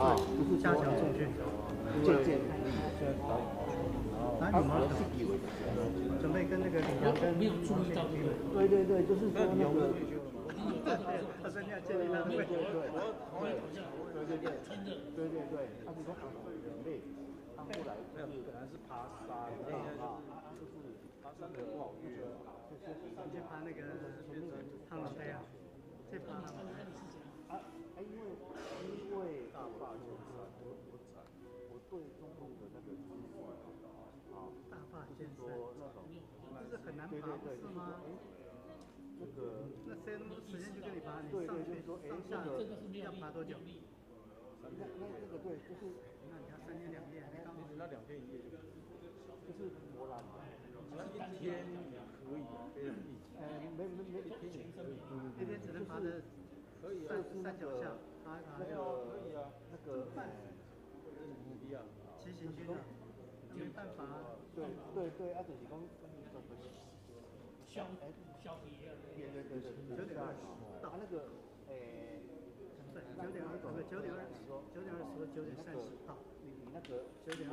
啊，就是加强重训，渐渐力。那你们准备跟那个李阳跟没有注意到对对对，就是说那个。他说你要建立他的位置。对对对，他是说很累，他后来没有可能是爬山啊，就是爬山的不好约，就是去爬那个苍老黑啊，去爬因为大坝就是我对中共的那个知识啊，大坝先生说那种就是很难爬是吗？那个那时间就跟你爬，你上去上下要爬多久？那个对，就是那你要3天2夜，那2天1夜就是波兰嘛，1天可以，非常密集。没1天也可以，1天只能爬的山脚下爬一爬。可以啊，那个不一样，骑行军啊，没办法啊。对，啊就是讲消体验。对9点20到那个9点20说9点30到，你那个9点20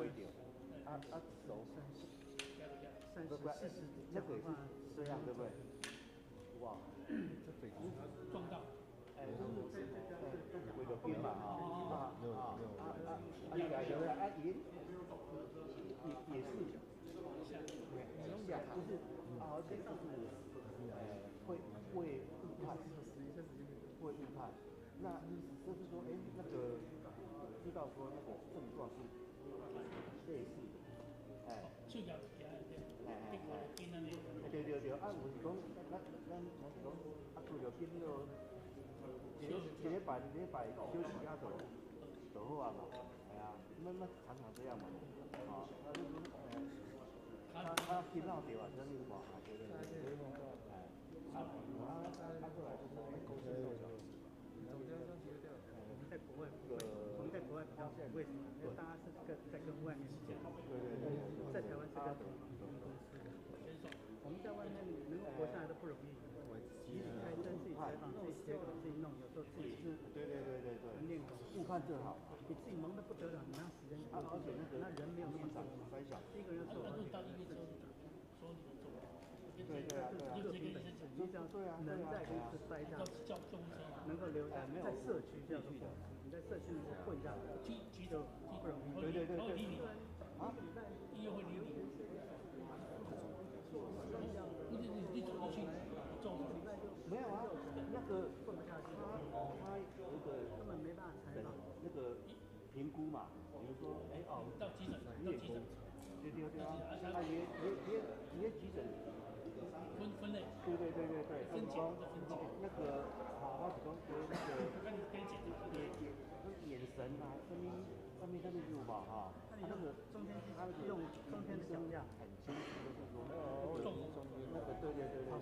走30 40那个是这样对不对？哇，这北京撞到，为了兵嘛也是，就是而且就是会误判，那就是说那个知道说那个症状是类似的，对，啊，有是讲，咱是讲，啊，除了变了，一礼拜休息下就好啊嘛，系啊，那常常这样嘛，啊，他听到对吧？真的话，对，过来就是公司受伤。我们在国外比较为什么？因为大家是在跟外面讲，在台湾是跟公司的。我们在外面能够活下来都不容易，自己开灯、自己采访、自己写稿、自己弄，有时候自己是很练功，误判正好，你自己忙得不得了，你哪有时间去？而且那人没有那么少，一个人做完到医院之后，说你们做。对啊，就平本你这样能在公司待下，能够留在社区这样的，你在社区里面混下来，就不容易。对，啊，医院会理你。你走过去，没有啊，那个混不下去，他有一个根本没办法采访，那个评估嘛，比如说，到急诊，对啊，他也急诊。分类，对，分解，那个他是讲那个眼神啊，上面有吧哈，那个中天他用中天的讲价很清楚，就是说那个对，那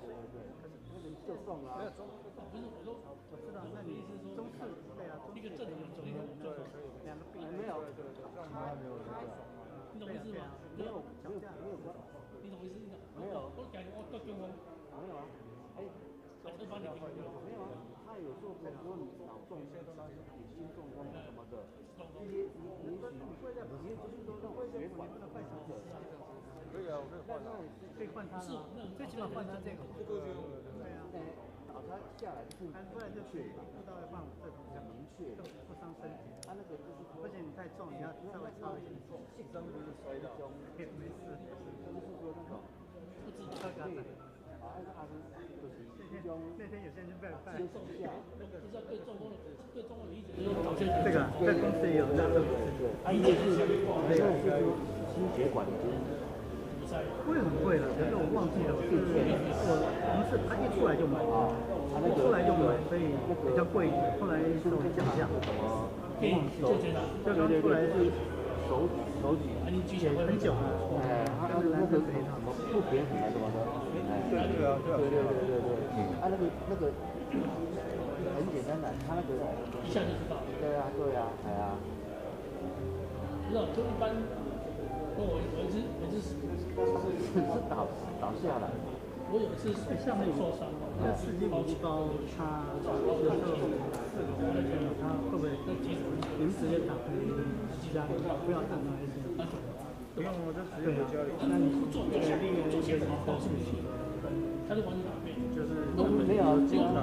个就送啊，不是我知道，那你是说中式对啊，一个正的2个病没有，你懂意思吗？没有关。你懂意思？没有，我感觉我到中风，没有啊，我都帮你评估了，没有啊，他有做过，说你脑中风、心中风什么的，这些你会在不是说那种血管的坏死者，可以啊，我可以换他，可以换他了，最起码换他这个，对啊，找他下来不然就血不到要放这种比较明确，不伤身体，他那个就是说，而且你太重，你要稍微操一下，性真不是摔倒，没事。就是说那种不知道干嘛。那天有些人就被休息一下，那个不知道对中风的理解。这个在公司也有那个，一个是那个是说心血管疾病。贵很贵了，可是我忘记了，我们是他一出来就买，所以比较贵一点。后来是我降价，忘记了。这刚出来是手举很久了，他们那个什么不平衡什么的，对，他那个很简单的，他那个一下就知道。对啊，不知道，就一般，我是倒下来，我有一次项目受伤，那4斤5斤包，它有时候它会不会临时就打开家里，不要等到1些？不用，我就直接回家里。那你做另外一个事情，他就完全改变，就是没有，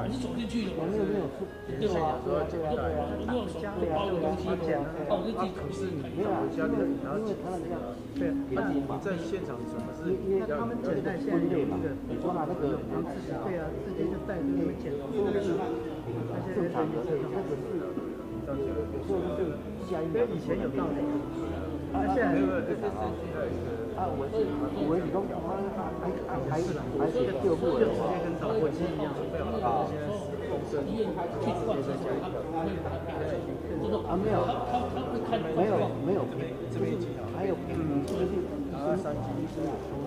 你走进去了，我没有出，对啊，我没有手包的东西，我就自己可是你没有家里，然后因为他那个对，那你在现场什么是？因为他们简单现在有那个，你说拿那个，对啊，直接就带着你们剪，这个是正常的，那个是，有时候就是加一点，以前有道理。那现在我你说还是救护人，直接跟导火机一样啊。医院去换车时候，他没有，没有，还有就是3级医生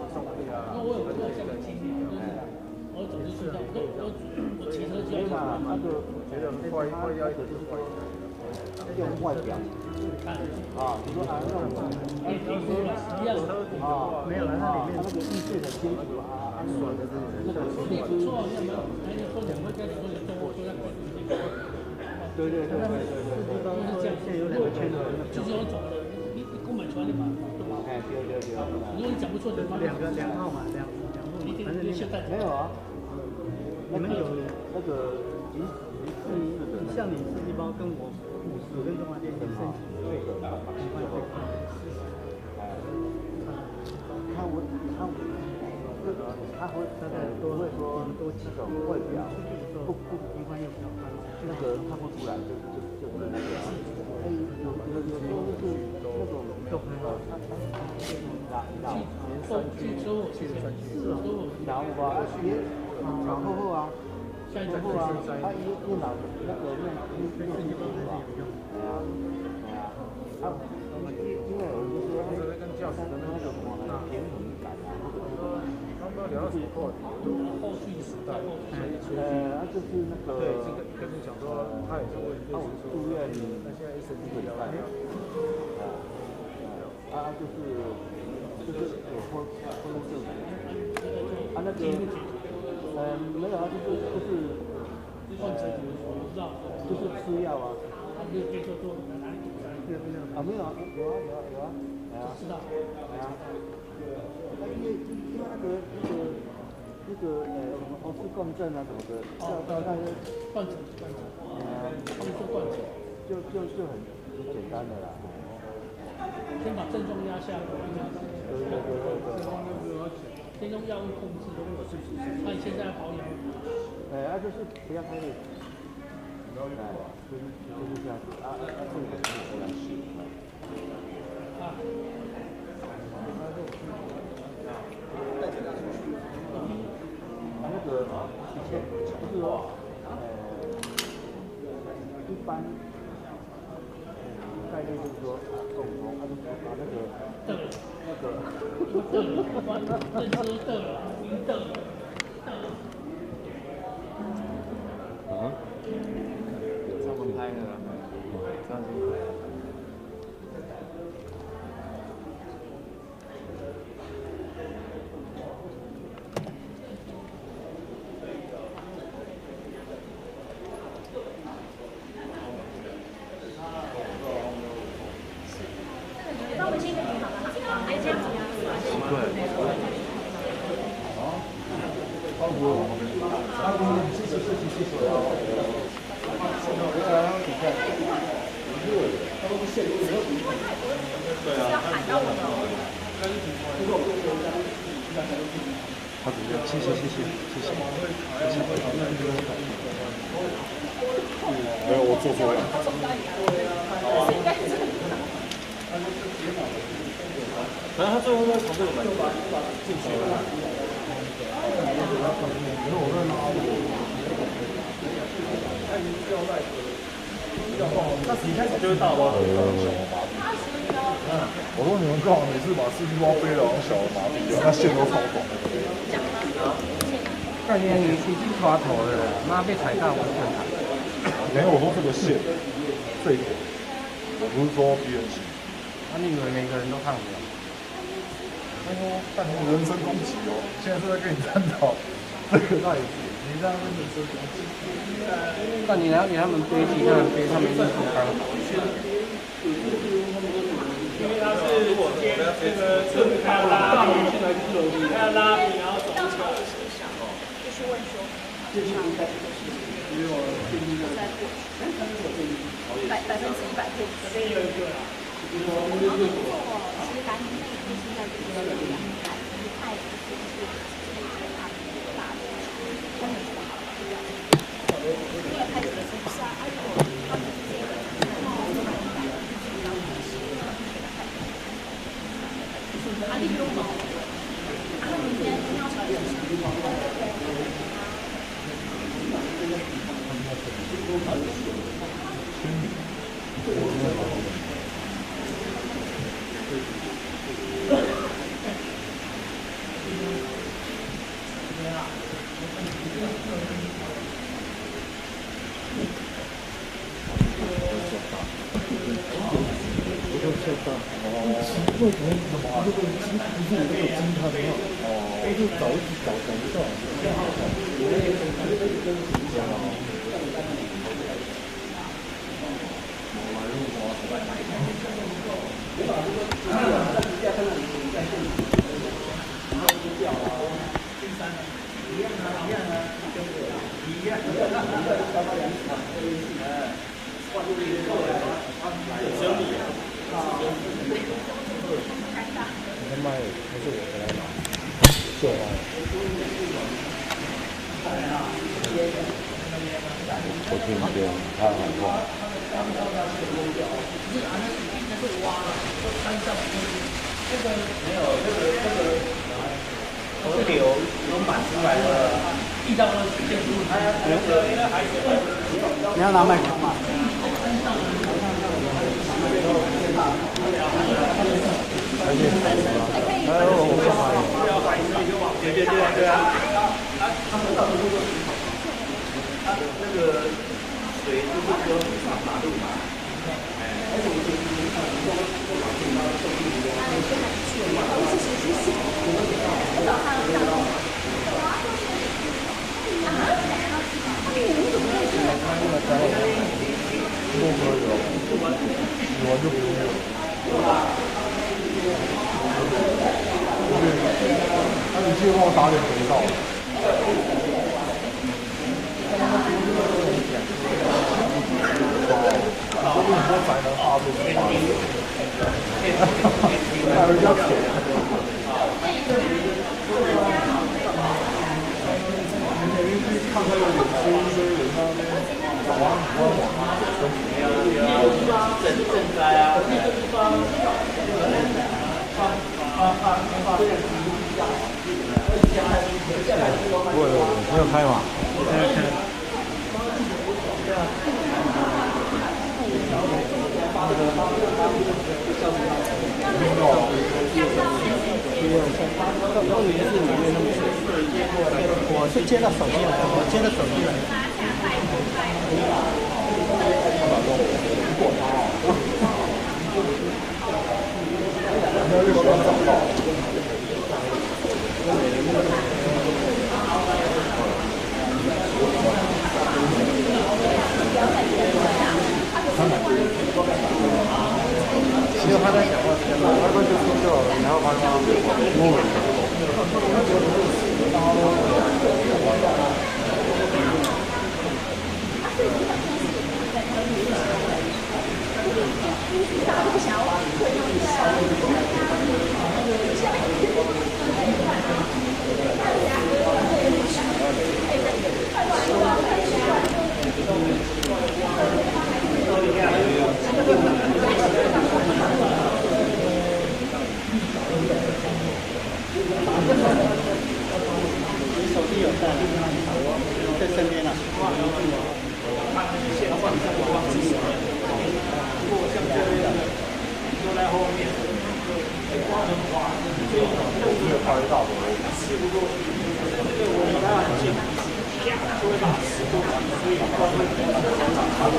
送回啊。那我有这个经验，我走进去的，我骑车去嘛，他就觉得坏掉一个就是坏。用外表啊，比如说啊那种啊，没有了，它里面它那个易碎的金属啊，爽的这种，那个对。现在有2个圈的，就是我走的，你根本穿的嘛，哎，对。如果你讲不出，两号嘛，两号，反正现在没有啊。你们有那个像你4包跟我50跟中华电信申请对的，他会大概都会说多几种外表不平凡又比较宽，那个看不出来就是那个，有时候就是那种老吧，别老厚啊。厚啊，他一老那个因为有人说跟教师的那种平衡感啊，他们聊到什么话题？后续时代，就是那个对，跟你讲说他也是为住院，那现在神经病啊，就是有婚证啊那个。没有啊，就是换成我不知道，就是吃药啊。他没有做哪里堵塞？啊，没有啊，有啊，知道。因为那个什么红丝共振啊什么的，到那个换成，他们做换成，就很简单的啦。先把症状压下来。对。先用药物控制，那你现在保养？就是不要太累，就是这样子啊，这个是这样子啊。那个以前就是说，一般概念就是说中风，就是把那个。有这么拍的了，这样子。帮我们签个名好不好？来这样子。对。好，主任，谢谢。没有，我做错了。反正他最后在从这个门进去了。那一开始就是大包的我说你们干嘛每次把4斤包背得好像小的马匹，那线都超短。概念已经抓头了，妈被踩到我很惨。没有，我说这个线，这一点，我不是说别人骑。那你以为每个人都看不了？他说：“但你人身攻击哦，现在是在跟你探讨这个代理，你这样是人身攻击。但你了解他们背其他人背他们衣服刚好。因为他是如果这个侧面他要拉皮，他要拉皮，然后走起来。就是问说，就是因为我在过去100%过去。这边有一个啦。其实白天那一现在就是2台，就是爱的就是大的，真的是好的。因为开始的是不是啊？如果他们这个啊，你不用忙。啊，明天要查一下。为什么这个鸡不是你这个鸡它的话，就找不到。你他妈的，不是我回来拿，就他。我听见他喊话。河流有满出来了，遇到了建筑，你要拿麦克吗？对啊，他那个水就是说上马路嘛，我就不用。那你去帮我打点肥皂。我跟你说，宅男发怒，还人家钱。看他有点粗，所以人家赈灾啊。我没有开嘛。我是接到手机来，我接到手机来。其实他在讲话，他们就说就好了，然后他摸你手机有带，在身边啊。都在后面，光的话，所以没有拍到的，吃不过去，这个我离他很近，啪就会把吃过去，所以光会他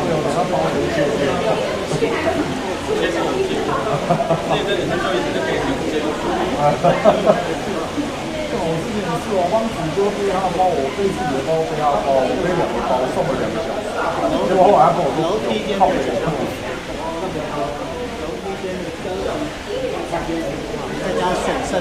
没有，他帮我们借电。这是我们借的，这个你就一直可以用这个。我之前是我帮主播背他包，我背自己的包背他包，我背2个包，送了2个小时。结果后来他跟我说靠谱。再加选胜。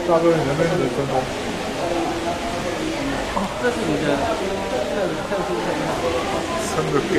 大哥，你那边是分工？这是你的特殊称号。撑个电。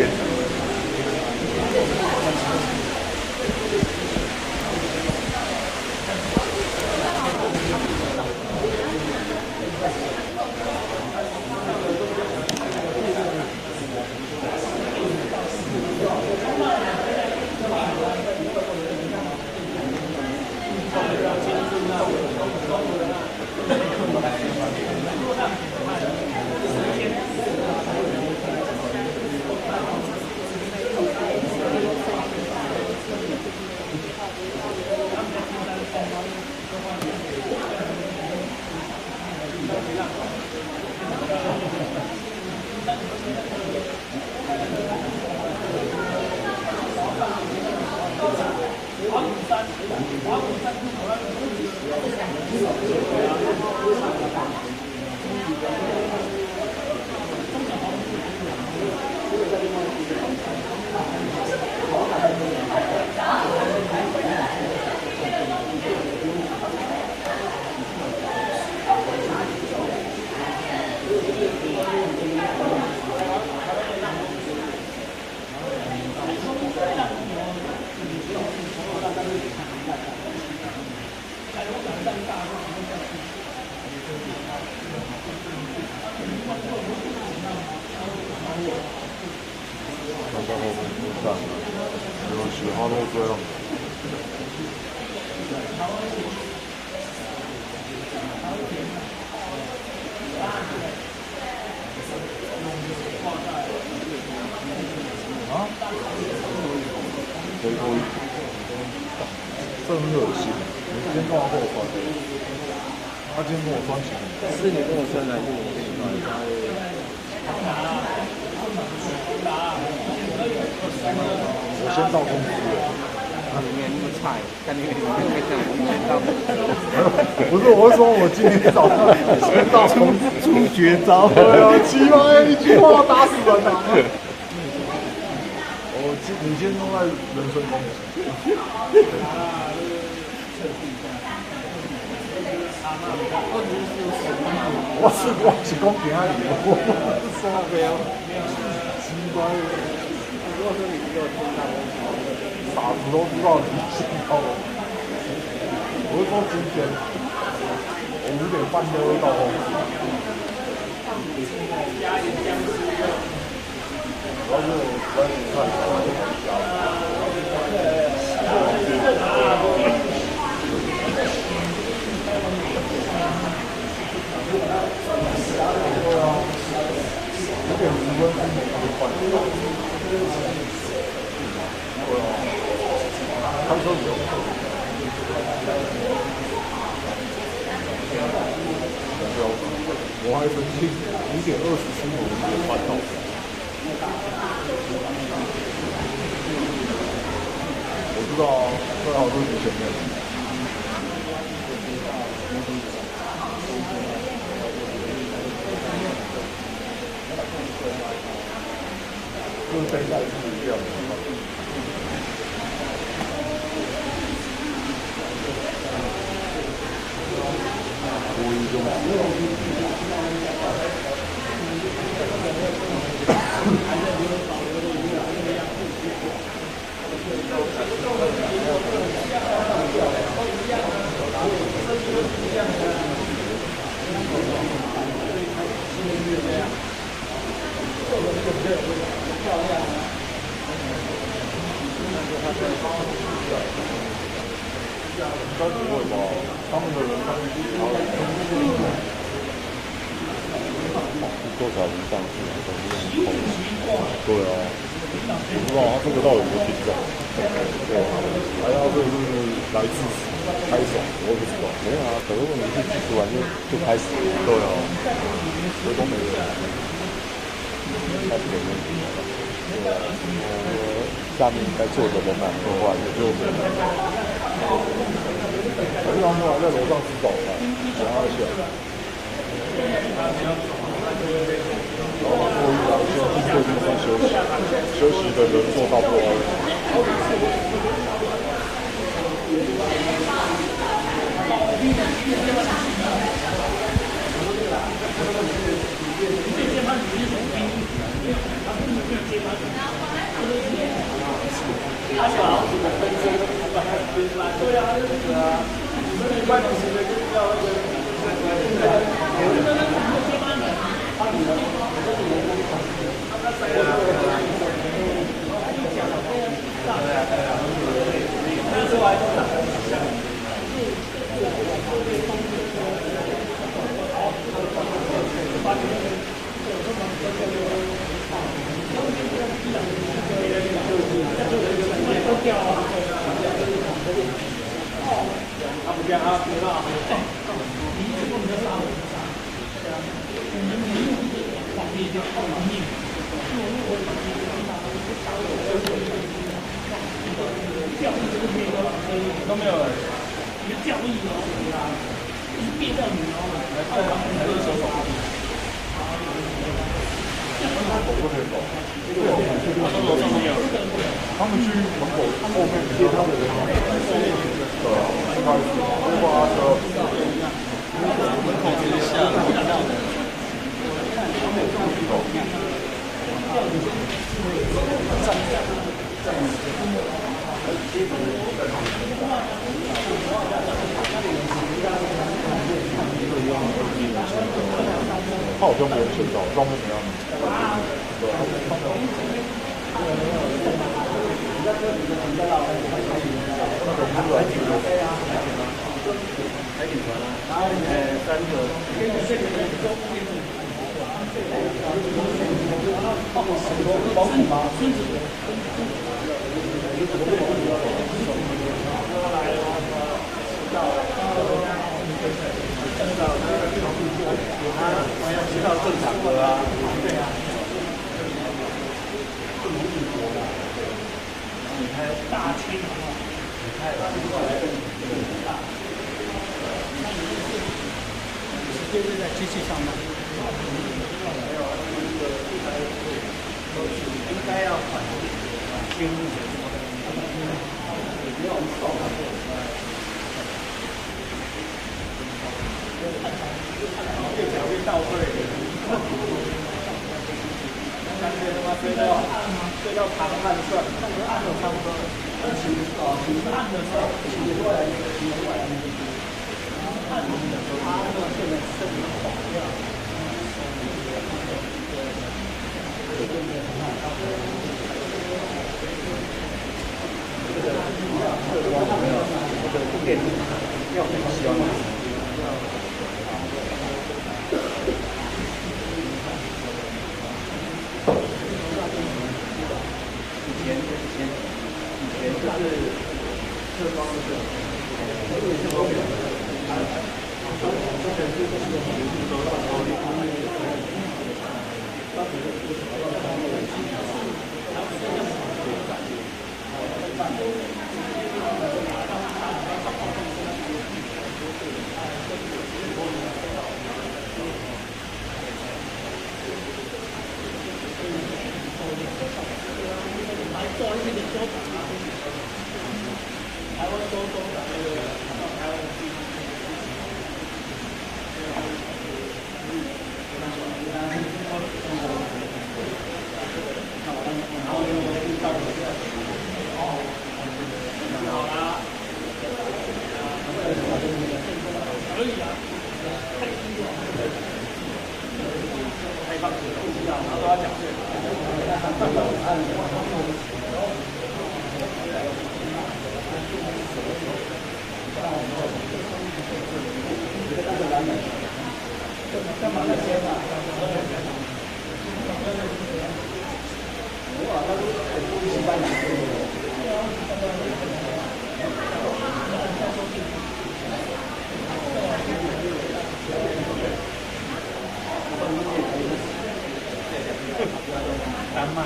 到后面不上，有喜欢都这样。啊？这很恶心。你今天干嘛跟我穿？他今天跟我穿起来。是你跟我穿还是我跟你穿？我先到公司了。里面那么菜，看你们没看我先到。不是，我是说我今天早上先到公司出绝招。对啊，7万一句话打死人啊！你今天用在人身攻击。我是公平啊，你我说没有，奇怪。如果说你给我听到，傻子都知道你信到了。我是说今天，我5点半就会到公司。主要是我在看对啊，5点10分钟没换。对啊，开车比较快。我还生气，5点20出头没换到。我知道啊，最好就是前面。就是现在是这样的。无意中。应该不会吧？他们的人上去，多少人上去啊？都是用空对啊，我不知道他这个到底有没有听到？对啊，还要这是来自开手，我也不知道。没有啊，可是问题是技术完就开始了。对啊，这都没人。开始有问题了。对啊，下面该做的人蛮多话，也就没有。他们还在楼上吃早餐，然后下。然后过一两天去对面上休息，休息的人做到不完。都没有人，你的教义哦，你是变掉你哦，他们去门口后面接他的人，对啊，开始拖巴车，门口直接下了。他好像没有签到，上面没有。对啊，知道正常的啊，对啊。还有大清啊，你看吧，直接是在机器上吗？没有，应该要反清，不要送。越讲越倒退，感觉他妈追到唐汉算，那个按的差不多，起按的时候起过来，按的时候，他那个现在身体垮掉。这个没有，这个不给力，要很香。以前就是侧方的这种，侧方面，做一些修改啊，台湾州州的那个到台湾去，然后又到了这哦，好啦，可以啊，太低了，开放式的，然后都要讲这个。干嘛那些嘛？哇，他都西班牙。丹麦的。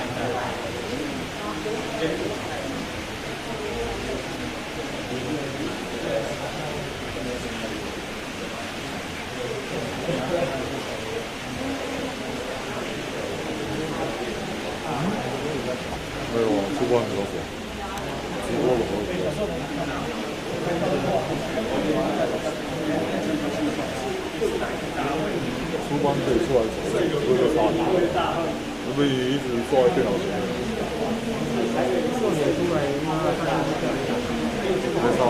没有啊，出关比较少，直播的出关可以出来走，不会差大，除非一直坐在电脑前面。没差。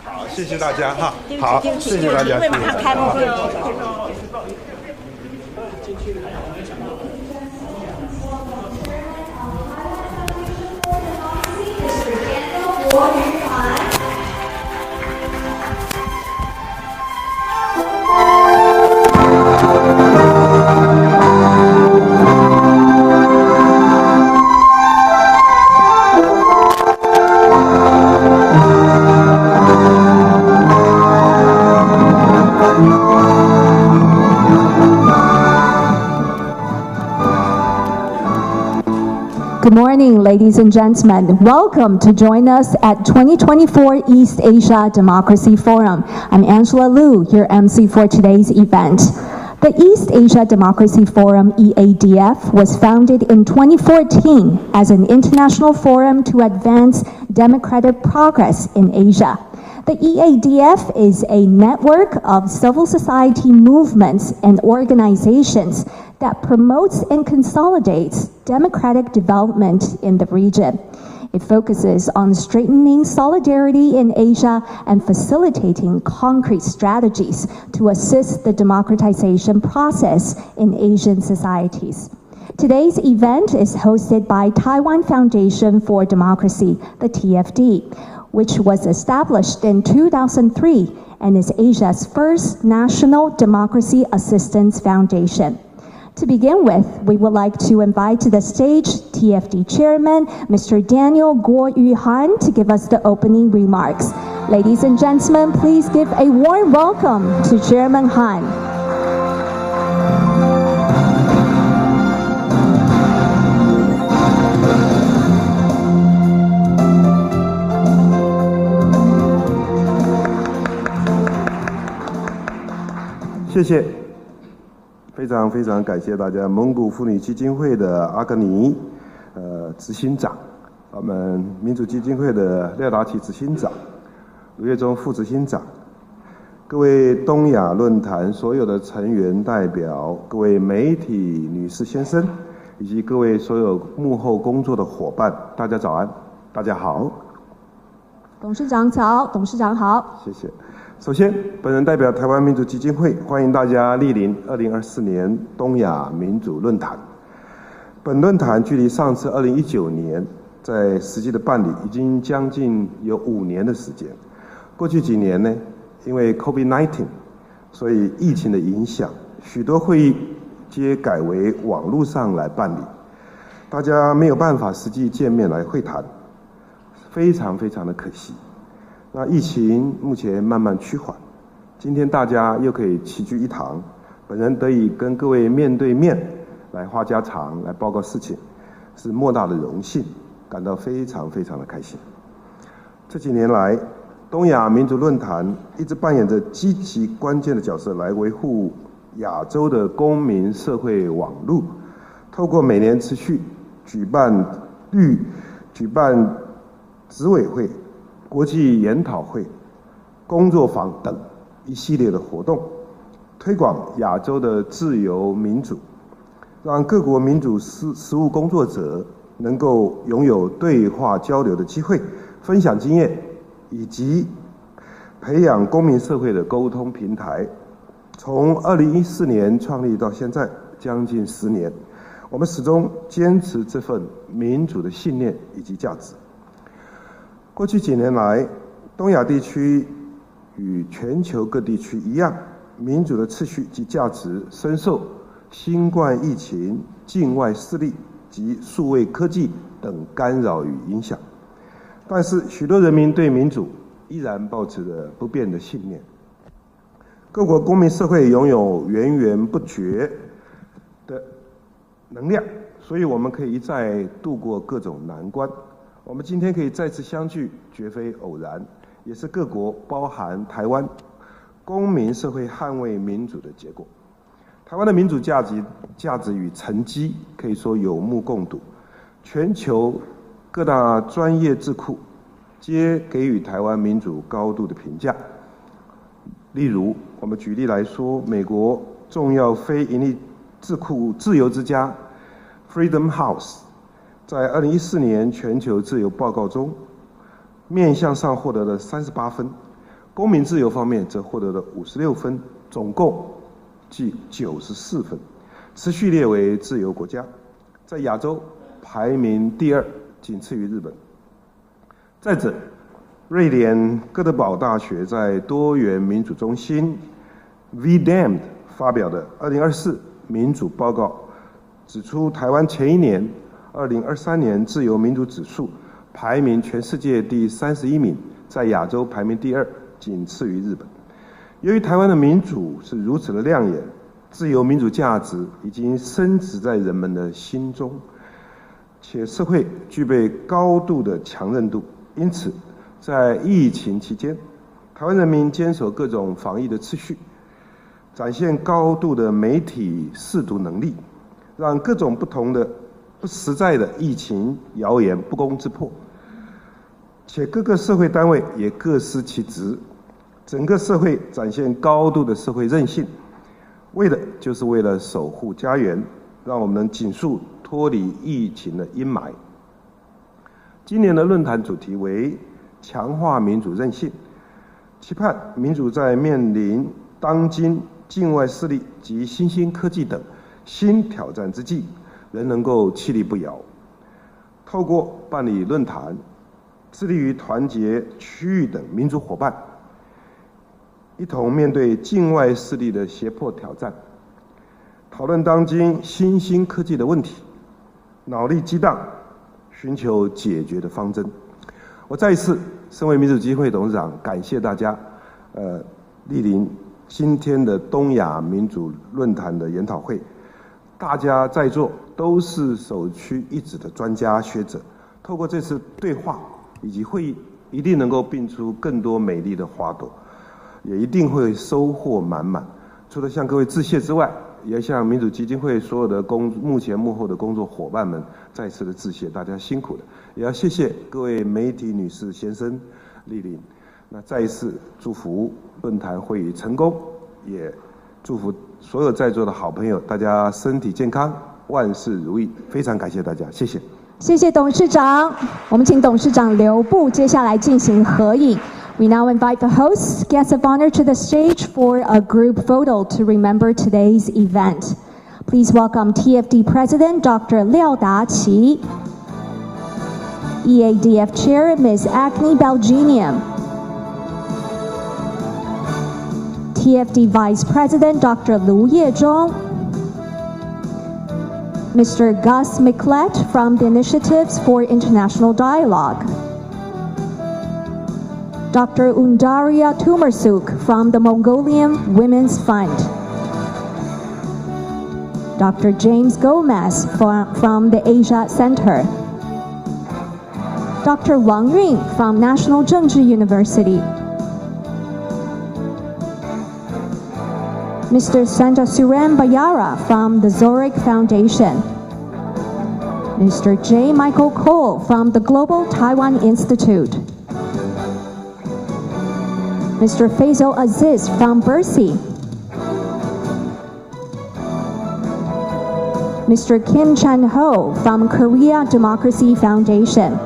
好，谢谢大家哈。好，谢谢大家。会马上开幕。Good morning, ladies and gentlemen. Welcome to join us at 2024 East Asia Democracy Forum. I'm Angela Liu, your MC for today's event. The East Asia Democracy Forum, EADF, was founded in 2014 as an international forum to advance democratic progress in Asia. The EADF is a network of civil society movements and organizations that promotes and consolidates democratic development in the region. It focuses on strengthening solidarity in Asia and facilitating concrete strategies to assist the democratization process in Asian societies. Today's event is hosted by Taiwan Foundation for Democracy, the TFD, which was established in 2003 and is Asia's first national democracy assistance foundation. To begin with, we would like to invite to the stage TFD Chairman, Mr. Daniel Guoyu Han, to give us the opening remarks. Ladies and gentlemen, please give a warm welcome to Chairman Han. Thank you. 非常感谢大家，蒙古妇女基金会的阿格尼执行长，我们民主基金会的廖达奇执行长，卢月忠副执行长，各位东亚论坛所有的成员代表，各位媒体女士先生，以及各位所有幕后工作的伙伴，大家早安，大家好。董事长早，董事长好。谢谢。首先，本人代表台湾民主基金会，欢迎大家莅临2024年东亚民主论坛。本论坛距离上次2019年在实际的办理，已经将近有5年的时间。过去几年呢，因为 COVID-19， 所以疫情的影响，许多会议皆改为网络上来办理，大家没有办法实际见面来会谈，非常的可惜。那疫情目前慢慢趋缓，今天大家又可以齐聚一堂，本人得以跟各位面对面来话家常，来报告事情，是莫大的荣幸，感到非常非常的开心。这几年来，东亚民主论坛一直扮演着积极关键的角色，来维护亚洲的公民社会网路，透过每年持续举办执委会、国际研讨会、工作坊等一系列的活动，推广亚洲的自由民主，让各国民主实务工作者能够拥有对话交流的机会，分享经验，以及培养公民社会的沟通平台。从2014年创立到现在将近10年，我们始终坚持这份民主的信念以及价值。过去几年来，东亚地区与全球各地区一样，民主的秩序及价值深受新冠疫情、境外势力及数位科技等干扰与影响。但是许多人民对民主依然抱持着不变的信念。各国公民社会拥有源源不绝的能量，所以我们可以一再度过各种难关。我们今天可以再次相聚，绝非偶然，也是各国包含台湾公民社会捍卫民主的结果。台湾的民主价值与成绩可以说有目共睹，全球各大专业智库皆给予台湾民主高度的评价。例如，我们举例来说，美国重要非营利智库自由之家 Freedom House 在2014年全球自由报告中，面向上获得了38分，公民自由方面则获得了56分，总共计94分，持续列为自由国家，在亚洲排名第2，仅次于日本。再者，瑞典哥德堡大学在多元民主中心 VDAM 发表的2024民主报告指出，台湾前一年2023年自由民主指数排名全世界第31名，在亚洲排名第2，仅次于日本。由于台湾的民主是如此的亮眼，自由民主价值已经深植在人们的心中，且社会具备高度的强韧度，因此在疫情期间，台湾人民坚守各种防疫的秩序，展现高度的媒体识读能力，让各种不同的不实在的疫情谣言不攻自破，且各个社会单位也各司其职，整个社会展现高度的社会韧性，为的就是为了守护家园，让我们能尽速脱离疫情的阴霾。今年的论坛主题为强化民主韧性，期盼民主在面临当今境外势力及新兴科技等新挑战之际，仍能够屹立不摇。透过办理论坛，致力于团结区域等民主伙伴，一同面对境外势力的胁迫挑战，讨论当今新兴科技的问题，脑力激荡，寻求解决的方针。我再一次身为民主基金会董事长，感谢大家莅临今天的东亚民主论坛的研讨会。大家在座都是首屈一指的专家学者，透过这次对话以及会议，一定能够迸出更多美丽的花朵，也一定会收获满满。除了向各位致谢之外，也向民主基金会所有的目前幕后的工作伙伴们再次的致谢，大家辛苦了。也要谢谢各位媒体女士先生莅临。那再一次祝福论坛会议成功，也祝福所有在座的好朋友，大家身体健康，万事如意。非常感谢大家，谢谢。谢谢董事长，我们请董事长留步，接下来进行合影。We now invite the hosts, guests of honor to the stage for a group photo to remember today's event. Please welcome TFD President Dr. Liao Da-Qi, EADF Chair Ms. Agni Belginium, TFD Vice President Dr. Lu Yezhong, Mr. Gus Miklet from the Initiatives for International Dialogue, Dr. Undaria Tumersuk from the Mongolian Women's Fund, Dr. James Gomez from the Asia Center, Dr. Wang Yun from National Zhengzhi University, Mr. Sanjasuran Bayara from the Zurich Foundation, Mr. J. Michael Cole from the Global Taiwan Institute, Mr. Faisal Aziz from Bercy, Mr. Kim Chan-ho from Korea Democracy Foundation,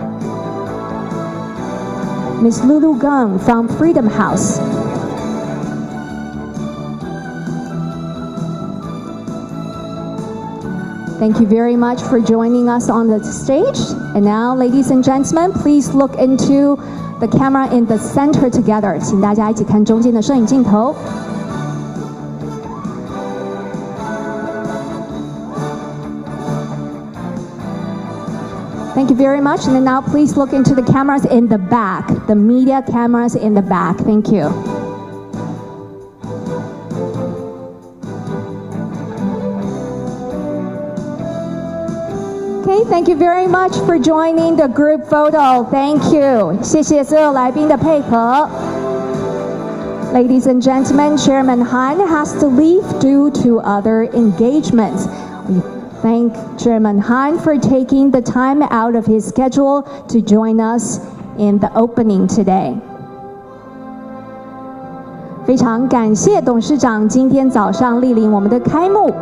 Ms. Lulu Gung from Freedom House, Thank you very much for joining us on the stage. And now, ladies and gentlemen, please look into the camera in the center together. 请大家一起看中间的摄影镜头。Thank you very much. And then now please look into the cameras in the back, the media cameras in the back. Thank you. Okay, thank you very much for joining the group photo. Thank you. 谢谢所有来宾的配合。Ladies and gentlemen, Chairman Han has to leave due to other engagements. We thank Chairman Han for taking the time out of his schedule to join us in the opening today. 非常感谢董事长今天早上莅临我们的开幕。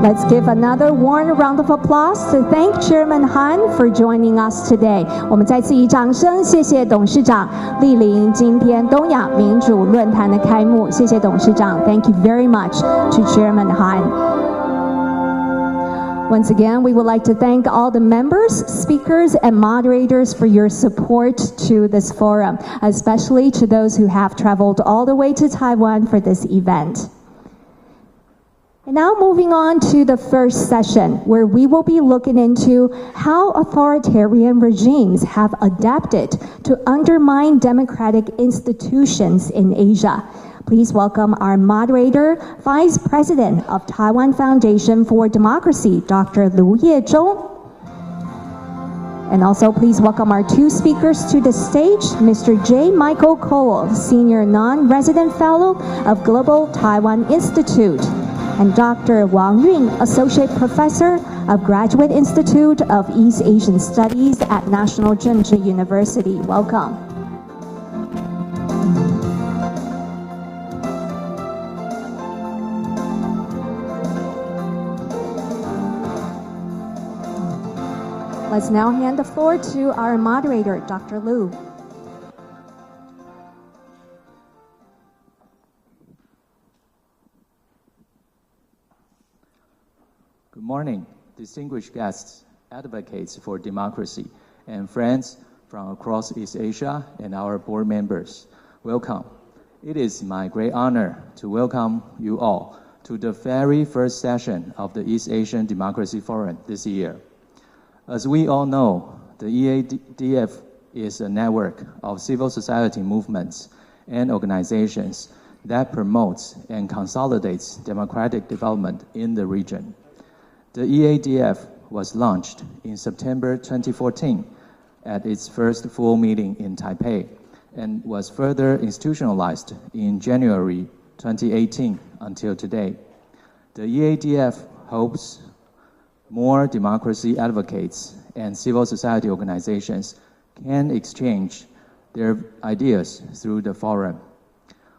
Let's give another warm round of applause to thank Chairman Han for joining us today. 我们再次以掌声谢谢董事长莅临今天东亚民主论坛的开幕。谢谢董事长 ，Thank you very much to Chairman Han. Once again, we would like to thank all the members, speakers, and moderators for your support to this forum, especially to those who have traveled all the way to Taiwan for this event. And now moving on to the first session, where we will be looking into how authoritarian regimes have adapted to undermine democratic institutions in Asia. Please welcome our moderator, Vice President of Taiwan Foundation for Democracy, Dr. Lu Yezhong. And also please welcome our two speakers to the stage, Mr. J. Michael Cole, Senior Non-Resident Fellow of Global Taiwan Institute, and Dr. Wang Yun, Associate Professor of Graduate Institute of East Asian Studies at National Zhengzhi University. Welcome. Let's now hand the floor to our moderator, Dr. Lu. Good morning, distinguished guests, advocates for democracy, and friends from across East Asia and our board members. Welcome. It is my great honor to welcome you all to the very first session of the East Asian Democracy Forum this year. As we all know, the EADF is a network of civil society movements and organizations that promotes and consolidates democratic development in the region. The EADF was launched in September 2014 at its first full meeting in Taipei and was further institutionalized in January 2018 until today. The EADF hopes more democracy advocates and civil society organizations can exchange their ideas through the forum.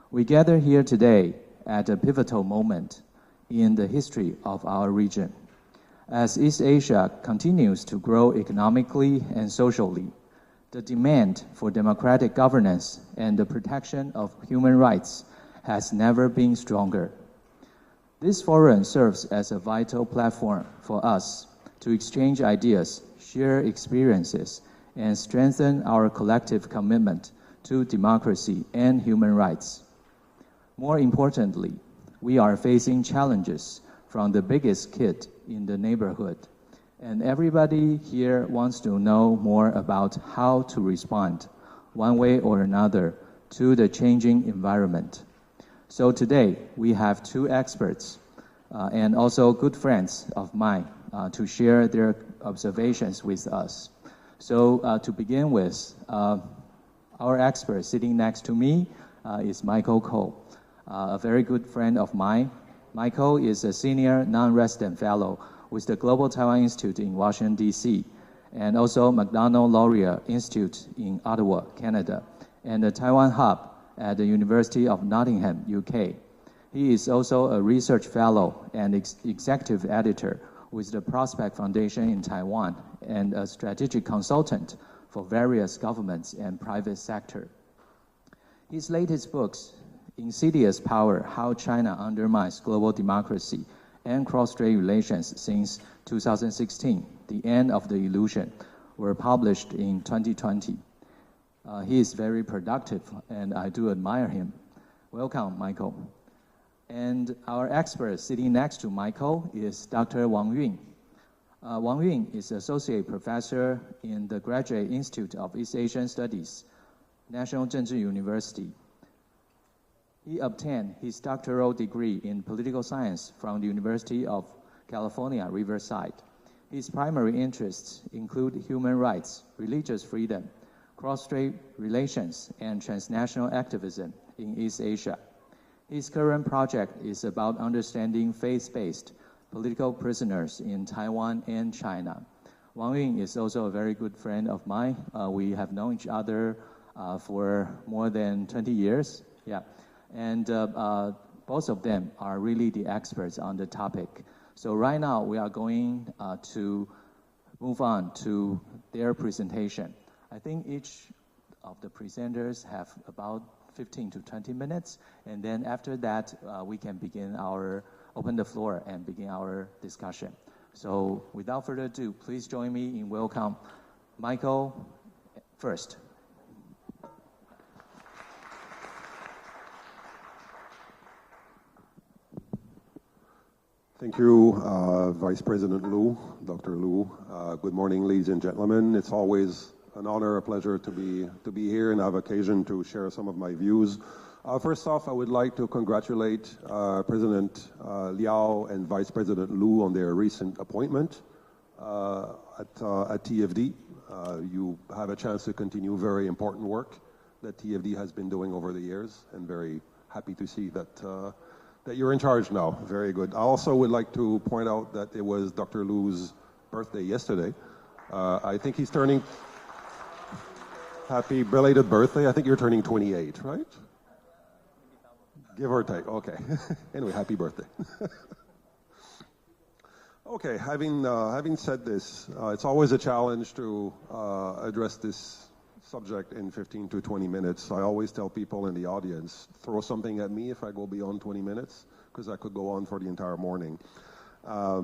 We gather here today at a pivotal moment in the history of our region. As East Asia continues to grow economically and socially, the demand for democratic governance and the protection of human rights has never been stronger. This forum serves as a vital platform for us to exchange ideas, share experiences, and strengthen our collective commitment to democracy and human rights. More importantly, we are facing challenges from the biggest kid in the neighborhood, and everybody here wants to know more about how to respond, one way or another, to the changing environment. So today, we have two experts and also good friends of mine to share their observations with us. So to begin with, our expert sitting next to me is Michael Ko, a very good friend of mine. Michael is a senior non-resident fellow with the Global Taiwan Institute in Washington, D.C., and also MacDonald Laurier Institute in Ottawa, Canada, and the Taiwan Hub at the University of Nottingham, UK. He is also a research fellow and executive editor with the Prospect Foundation in Taiwan and a strategic consultant for various governments and private sector. His latest books, Insidious Power, How China Undermines Global Democracy and Cross-Strait Relations Since 2016, The End of the Illusion, were published in 2020. He is very productive, and I do admire him. Welcome, Michael. And our expert sitting next to Michael is Dr. Wang Yun. Wang Yun is Associate Professor in the Graduate Institute of East Asian Studies, National Zhengzhi University. He obtained his doctoral degree in political science from the University of California, Riverside. His primary interests include human rights, religious freedom, cross-strait relations, and transnational activism in East Asia. His current project is about understanding faith-based political prisoners in Taiwan and China. Wang Yun is also a very good friend of mine. We have known each other for more than 20 years. Yeah. And both of them are really the experts on the topic. So right now we are going to move on to their presentation. I think each of the presenters have about 15 to 20 minutes, and then after that we can open the floor and begin our discussion. So without further ado, please join me in welcome Michael first. Thank you, Vice President Liu, Dr. Liu. Good morning, ladies and gentlemen. It's always an honor, a pleasure to be here and have occasion to share some of my views. First off, I would like to congratulate President Liao and Vice President Liu on their recent appointment at TFD. You have a chance to continue very important work that TFD has been doing over the years, and very happy to see that you're in charge now. Very good. I also would like to point out that it was Dr. Liu's birthday yesterday. I think he's turning, happy belated birthday. I think you're turning 28, right? Give or take, okay. Anyway, happy birthday. Okay, having said this, it's always a challenge to address this subject in 15 to 20 minutes. I always tell people in the audience, throw something at me if I go beyond 20 minutes, because I could go on for the entire morning. A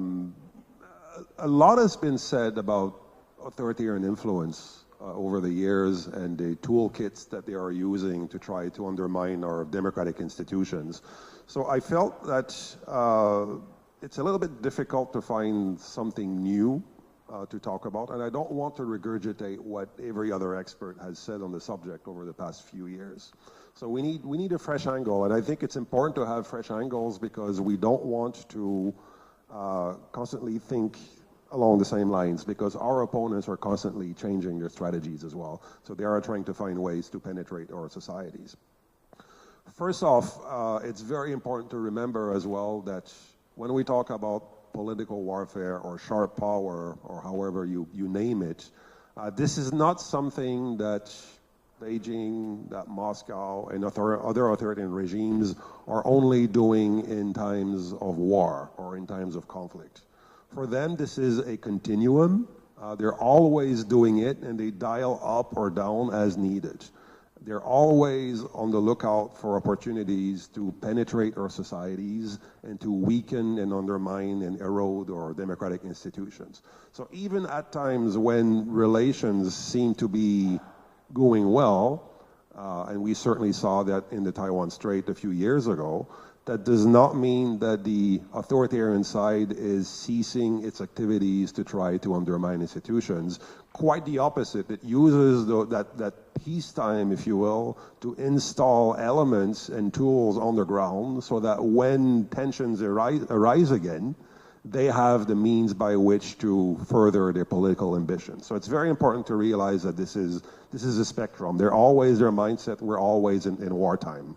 lot has been said about authoritarian influence over the years and the toolkits that they are using to try to undermine our democratic institutions. So I felt that it's a little bit difficult to find something new to talk about, and I don't want to regurgitate what every other expert has said on the subject over the past few years. So we need a fresh angle, and I think it's important to have fresh angles because we don't want to constantly think along the same lines, because our opponents are constantly changing their strategies as well. So they are trying to find ways to penetrate our societies. First off, it's very important to remember as well that when we talk about political warfare or sharp power or however you name it, this is not something that Beijing, that Moscow, and other authoritarian regimes are only doing in times of war or in times of conflict. For them, this is a continuum. They're always doing it, and they dial up or down as needed. They're always on the lookout for opportunities to penetrate our societies and to weaken and undermine and erode our democratic institutions. So even at times when relations seem to be going well, and we certainly saw that in the Taiwan Strait a few years ago, That does not mean that the authoritarian side is ceasing its activities to try to undermine institutions. Quite the opposite. It uses that peacetime, if you will, to install elements and tools on the ground so that when tensions arise again, they have the means by which to further their political ambitions. So it's very important to realize that this is a spectrum. They're always their mindset. We're always in wartime.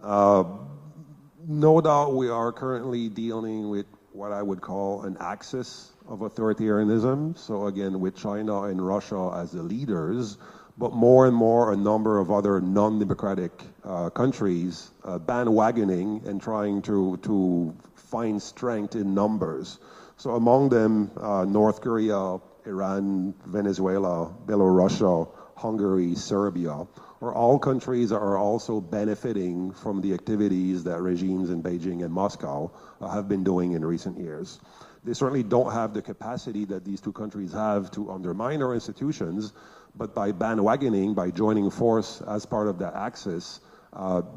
No doubt we are currently dealing with what I would call an axis of authoritarianism. So again, with China and Russia as the leaders, but more and more a number of other non-democratic countries bandwagoning and trying to find strength in numbers. So among them, North Korea, Iran, Venezuela, Belarus, Hungary, Serbia, are all countries that are also benefiting from the activities that regimes in Beijing and Moscow have been doing in recent years. They certainly don't have the capacity that these two countries have to undermine our institutions, but by bandwagoning, by joining force as part of that axis,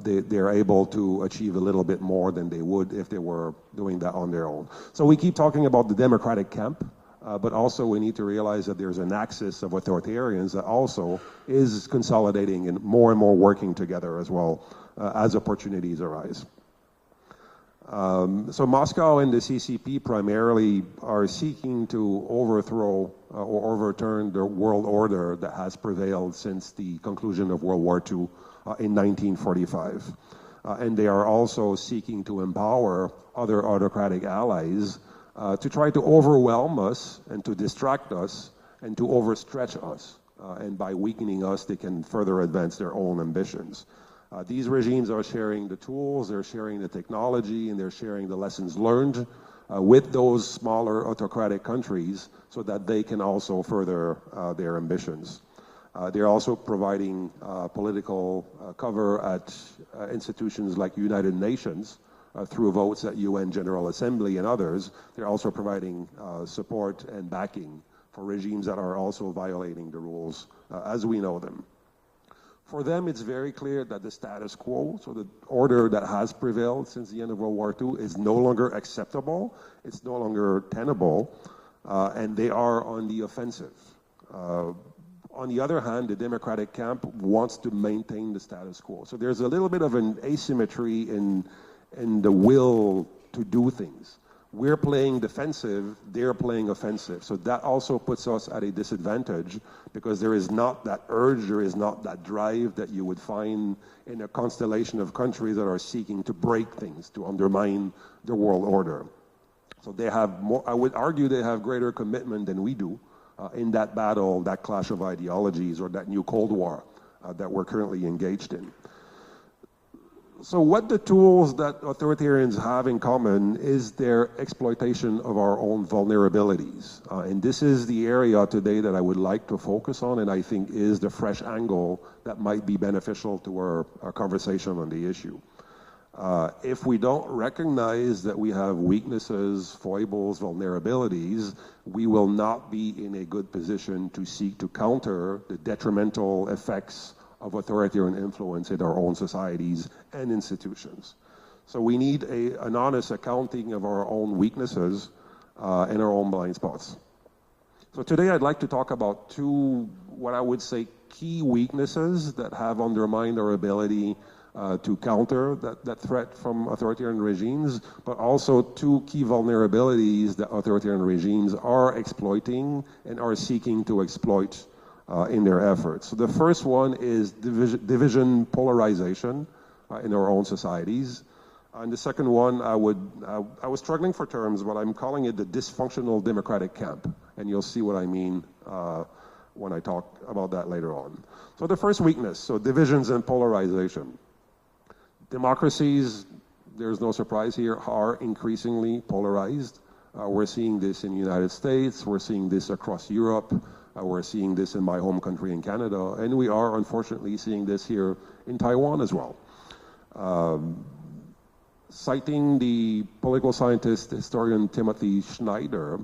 they're able to achieve a little bit more than they would if they were doing that on their own. So we keep talking about the democratic camp, but also we need to realize that there's an axis of authoritarians that also is consolidating and more working together as well as opportunities arise. So Moscow and the CCP primarily are seeking to overthrow or overturn the world order that has prevailed since the conclusion of World War II in 1945. And they are also seeking to empower other autocratic allies to try to overwhelm us and to distract us and to overstretch us. And by weakening us, they can further advance their own ambitions. These regimes are sharing the tools, they're sharing the technology, and they're sharing the lessons learned with those smaller autocratic countries so that they can also further their ambitions. They're also providing political cover at institutions like United Nations, through votes at UN General Assembly and others. They're also providing support and backing for regimes that are also violating the rules as we know them. For them, it's very clear that the status quo, so the order that has prevailed since the end of World War II, is no longer acceptable, it's no longer tenable, and they are on the offensive. On the other hand, the democratic camp wants to maintain the status quo. So there's a little bit of an asymmetry in the will to do things. We're playing defensive, they're playing offensive. So that also puts us at a disadvantage because there is not that urge, there is not that drive that you would find in a constellation of countries that are seeking to break things, to undermine the world order. So they have more, I would argue they have greater commitment than we do in that battle, that clash of ideologies, or that new Cold War that we're currently engaged in. So what the tools that authoritarians have in common is their exploitation of our own vulnerabilities. And this is the area today that I would like to focus on, and I think is the fresh angle that might be beneficial to our conversation on the issue. If we don't recognize that we have weaknesses, foibles, vulnerabilities, we will not be in a good position to seek to counter the detrimental effects of authoritarian influence in our own societies and institutions. So we need an honest accounting of our own weaknesses and our own blind spots. So today I'd like to talk about two, what I would say, key weaknesses that have undermined our ability to counter that threat from authoritarian regimes, but also two key vulnerabilities that authoritarian regimes are exploiting and are seeking to exploit in their efforts. So the first one is division, polarization in our own societies. And the second one, I was struggling for terms, but I'm calling it the dysfunctional democratic camp. And you'll see what I mean when I talk about that later on. So the first weakness, so divisions and polarization. Democracies, there's no surprise here, are increasingly polarized. We're seeing this in the United States, we're seeing this across Europe, we're seeing this in my home country in Canada, and we are unfortunately seeing this here in Taiwan as well. Citing the political scientist, historian Timothy Schneider,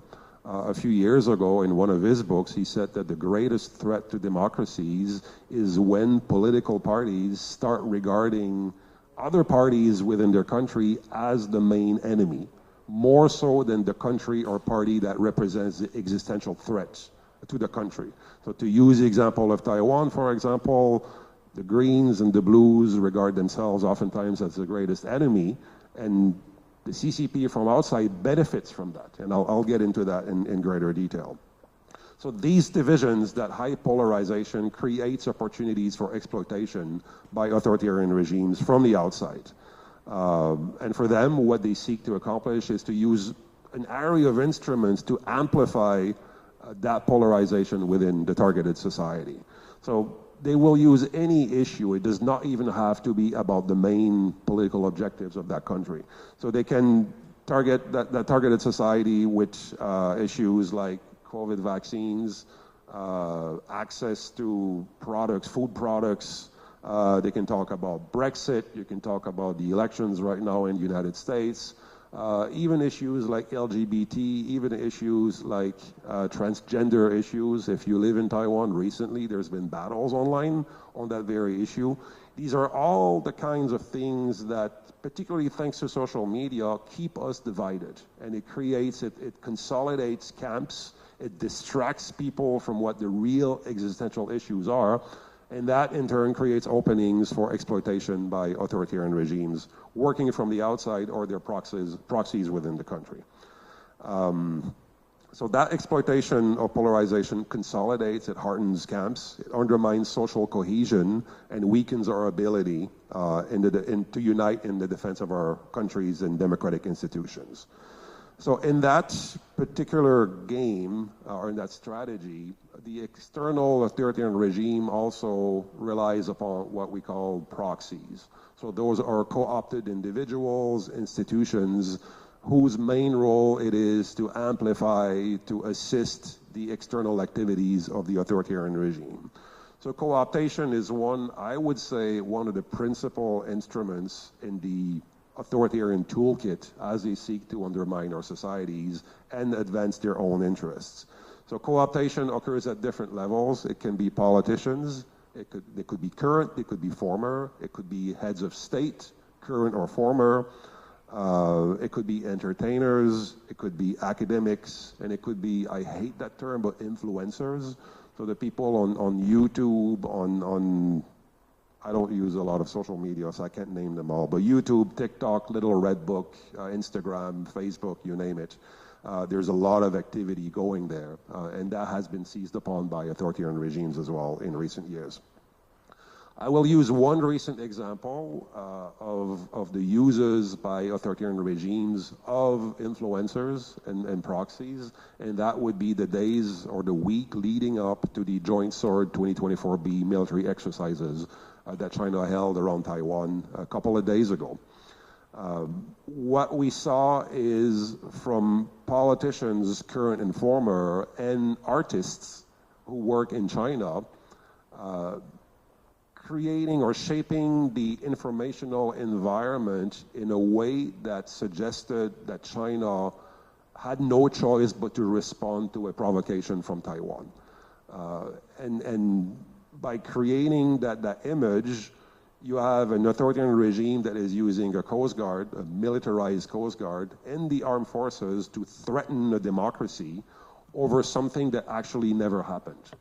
a few years ago in one of his books, he said that the greatest threat to democracies is when political parties start regarding other parties within their country as the main enemy, more so than the country or party that represents the existential threat to the country. So to use the example of Taiwan, for example, the Greens and the Blues regard themselves oftentimes as the greatest enemy, and the CCP from outside benefits from that, and I'll get into that in greater detail. So these divisions, that high polarization, creates opportunities for exploitation by authoritarian regimes from the outside. And for them, what they seek to accomplish is to use an array of instruments to amplify that polarization within the targeted society. So they will use any issue. It does not even have to be about the main political objectives of that country. So they can target that targeted society with issues like COVID vaccines, access to products, food products. They can talk about Brexit. You can talk about the elections right now in the United States. Even issues like LGBT, even issues like transgender issues. If you live in Taiwan recently, there's been battles online on that very issue. These are all the kinds of things that, particularly thanks to social media, keep us divided. And it creates, it consolidates camps. It distracts people from what the real existential issues are. And that, in turn, creates openings for exploitation by authoritarian regimes working from the outside or their proxies within the country. So that exploitation of polarization consolidates, it hardens camps, it undermines social cohesion, and weakens our ability to unite in the defense of our countries and democratic institutions. So in that particular game, or in that strategy, the external authoritarian regime also relies upon what we call proxies. So those are co-opted individuals, institutions, whose main role it is to amplify, to assist the external activities of the authoritarian regime. So co-optation is I would say, one of the principal instruments in the authoritarian toolkit as they seek to undermine our societies and advance their own interests. So co-optation occurs at different levels. It can be politicians, they could be current, they could be former, it could be heads of state, current or former, it could be entertainers, it could be academics, and it could be, I hate that term, but influencers. So the people on YouTube, on I don't use a lot of social media, so I can't name them all, but YouTube, TikTok, Little Red Book, Instagram, Facebook, you name it. There's a lot of activity going there, and that has been seized upon by authoritarian regimes as well in recent years. I will use one recent example of the uses by authoritarian regimes of influencers and proxies, and that would be the days or the week leading up to the Joint Sword 2024B military exercises that China held around Taiwan a couple of days ago. What we saw is from politicians, current and former, and artists who work in China, creating or shaping the informational environment in a way that suggested that China had no choice but to respond to a provocation from Taiwan. And by creating that image, you have an authoritarian regime that is using a Coast Guard, a militarized Coast Guard, and the armed forces to threaten a democracy over something that actually never happened.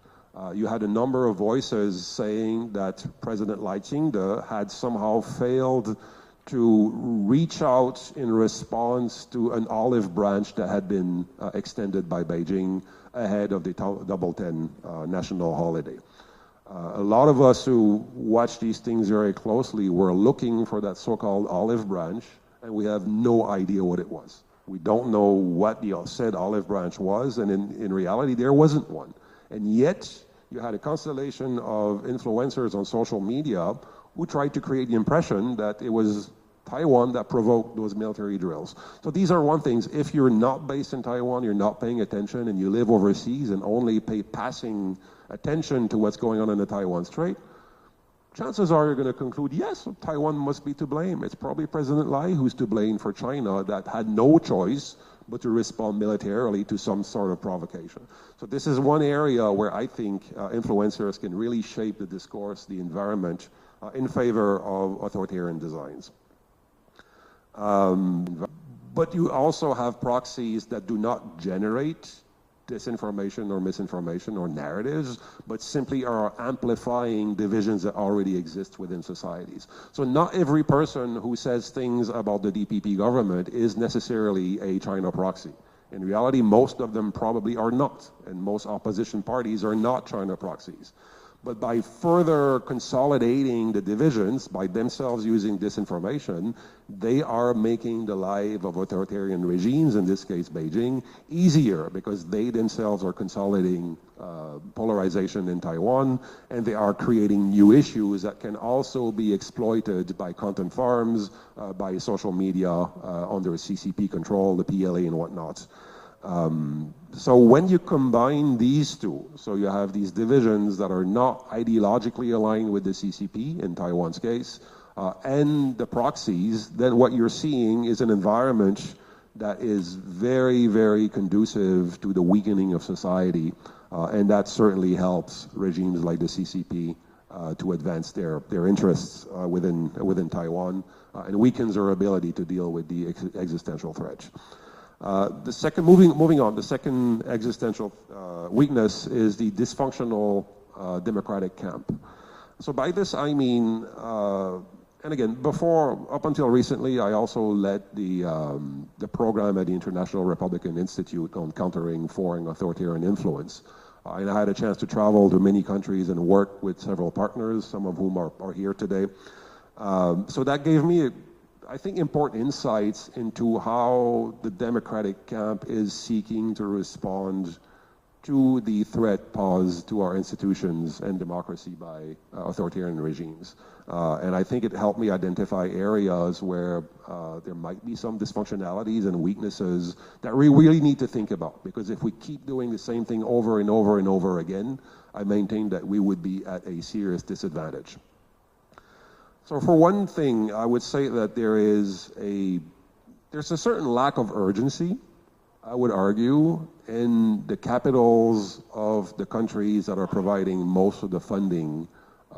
You had a number of voices saying that President Lai Ching-te had somehow failed to reach out in response to an olive branch that had been extended by Beijing ahead of the Double 10 national holiday. A lot of us who watch these things very closely were looking for that so-called olive branch, and we have no idea what it was. We don't know what the said olive branch was, and in reality, there wasn't one. And yet, you had a constellation of influencers on social media who tried to create the impression that it was Taiwan that provoked those military drills. So these are one things. If you're not based in Taiwan, you're not paying attention, and you live overseas and only pay passing attention to what's going on in the Taiwan Strait, chances are you're going to conclude, yes, Taiwan must be to blame. It's probably President Lai who's to blame for China that had no choice but to respond militarily to some sort of provocation. So this is one area where I think influencers can really shape the discourse, the environment, in favor of authoritarian designs. But you also have proxies that do not generate disinformation or misinformation or narratives, but simply are amplifying divisions that already exist within societies. So not every person who says things about the DPP government is necessarily a China proxy. In reality, most of them probably are not, and most opposition parties are not China proxies. But by further consolidating the divisions, by themselves using disinformation, they are making the life of authoritarian regimes, in this case Beijing, easier because they themselves are consolidating polarization in Taiwan, and they are creating new issues that can also be exploited by content farms, by social media under CCP control, the PLA and whatnot. So when you combine these two, so you have these divisions that are not ideologically aligned with the CCP, in Taiwan's case, and the proxies, then what you're seeing is an environment that is very, very conducive to the weakening of society, and that certainly helps regimes like the CCP to advance their interests within Taiwan, and weakens their ability to deal with the existential threat. The second, moving on, the second existential weakness is the dysfunctional democratic camp. So by this I mean, and again, up until recently, I also led the program at the International Republican Institute on countering foreign authoritarian influence. And I had a chance to travel to many countries and work with several partners, some of whom are here today. So that gave me I think important insights into how the democratic camp is seeking to respond to the threat posed to our institutions and democracy by authoritarian regimes. And I think it helped me identify areas where there might be some dysfunctionalities and weaknesses that we really need to think about. Because if we keep doing the same thing over and over and over again, I maintain that we would be at a serious disadvantage. So for one thing, I would say that there's a certain lack of urgency, I would argue, in the capitals of the countries that are providing most of the funding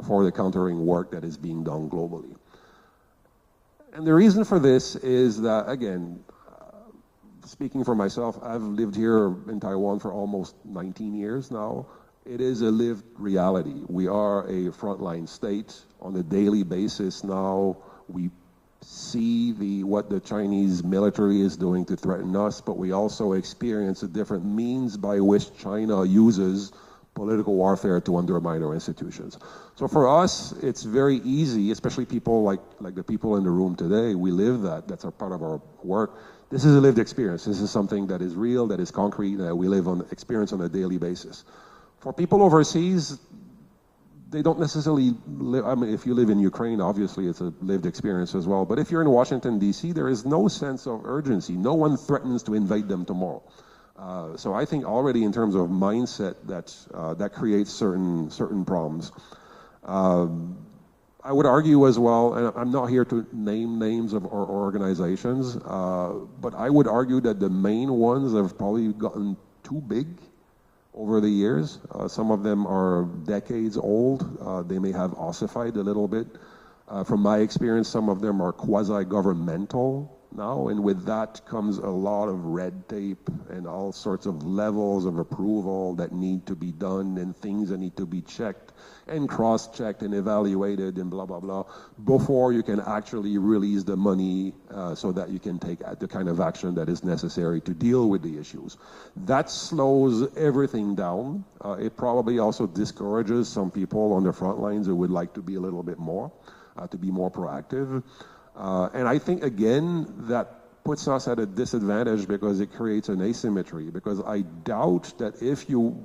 for the countering work that is being done globally. And the reason for this is that, again, speaking for myself, I've lived here in Taiwan for almost 19 years now. It is a lived reality. We are a frontline state. On a daily basis now, we see what the Chinese military is doing to threaten us, but we also experience the different means by which China uses political warfare to undermine our institutions. So for us, it's very easy, especially people like the people in the room today, we live that. That's a part of our work. This is a lived experience. This is something that is real, that is concrete, that we experience on a daily basis. For people overseas, they don't necessarily live, I mean, if you live in Ukraine, obviously it's a lived experience as well. But if you're in Washington, D.C., there is no sense of urgency. No one threatens to invade them tomorrow. So I think already in terms of mindset, that creates certain problems. I would argue as well, and I'm not here to name names of or organizations, but I would argue that the main ones have probably gotten too big over the years. Some of them are decades old. They may have ossified a little bit. From my experience, some of them are quasi-governmental now, and with that comes a lot of red tape and all sorts of levels of approval that need to be done and things that need to be checked and cross-checked and evaluated and blah, blah, blah, before you can actually release the money so that you can take the kind of action that is necessary to deal with the issues. That slows everything down. It probably also discourages some people on the front lines who would like to be a little bit more, to be more proactive. And I think, again, that puts us at a disadvantage because it creates an asymmetry. Because I doubt that if you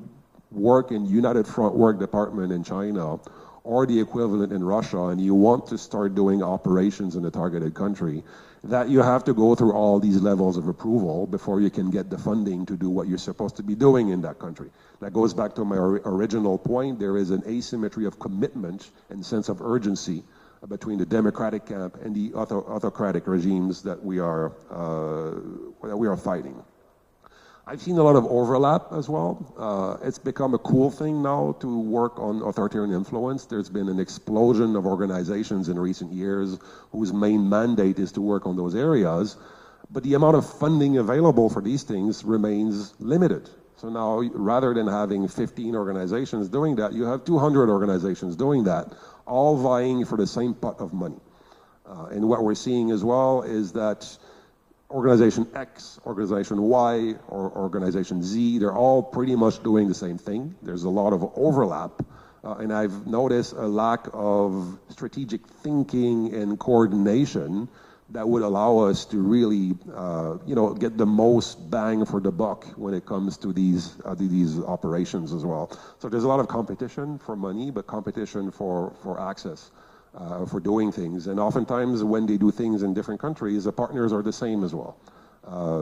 work in United Front Work Department in China or the equivalent in Russia, and you want to start doing operations in a targeted country, that you have to go through all these levels of approval before you can get the funding to do what you're supposed to be doing in that country. That goes back to my original point. There is an asymmetry of commitment and sense of urgency between the democratic camp and the autocratic regimes that we are fighting. I've seen a lot of overlap as well. It's become a cool thing now to work on authoritarian influence. There's been an explosion of organizations in recent years whose main mandate is to work on those areas, but the amount of funding available for these things remains limited. So now, rather than having 15 organizations doing that, you have 200 organizations doing that, all vying for the same pot of money. And what we're seeing as well is that Organization X, Organization Y, or Organization Z, they're all pretty much doing the same thing. There's a lot of overlap, and I've noticed a lack of strategic thinking and coordination that would allow us to really, get the most bang for the buck when it comes to these operations as well. So there's a lot of competition for money, but competition for access. For doing things, and oftentimes when they do things in different countries, the partners are the same as well.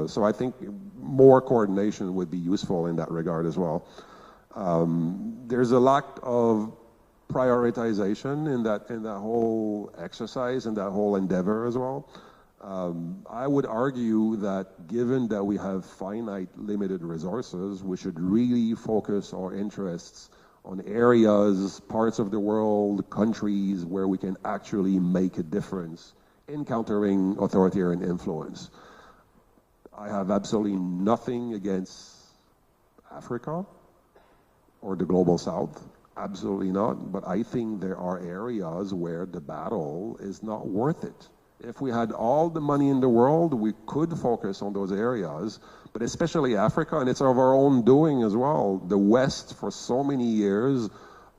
So I think more coordination would be useful in that regard as well. There's a lack of prioritization in that whole exercise and that whole endeavor as well. I would argue that given that we have finite, limited resources, we should really focus our interests on areas, parts of the world, countries where we can actually make a difference in countering authoritarian influence. I have absolutely nothing against Africa or the global south, absolutely not, but I think there are areas where the battle is not worth it. If we had all the money in the world, we could focus on those areas, but especially Africa, and it's of our own doing as well. The West, for so many years,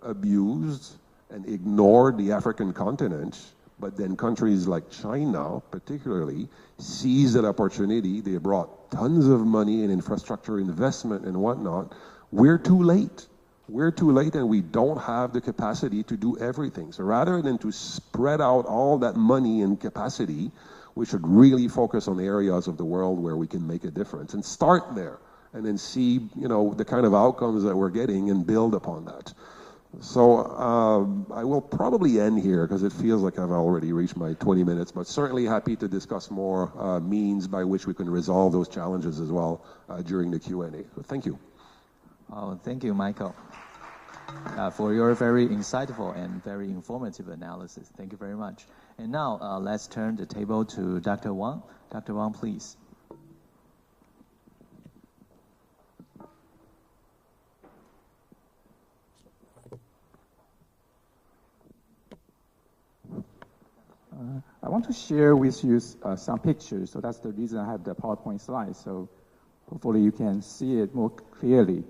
abused and ignored the African continent, but then countries like China, particularly, seized that opportunity. They brought tons of money in infrastructure investment and whatnot. We're too late. We're too late, and we don't have the capacity to do everything. So rather than to spread out all that money and capacity, we should really focus on areas of the world where we can make a difference and start there and then see, the kind of outcomes that we're getting and build upon that. So I will probably end here because it feels like I've already reached my 20 minutes, but certainly happy to discuss more means by which we can resolve those challenges as well during the Q&A. So thank you. Oh, thank you, Michael, for your very insightful and very informative analysis. Thank you very much. And now let's turn the table to Dr. Wang. Dr. Wang, please. I want to share with you some pictures, so that's the reason I have the PowerPoint slide, so hopefully you can see it more clearly.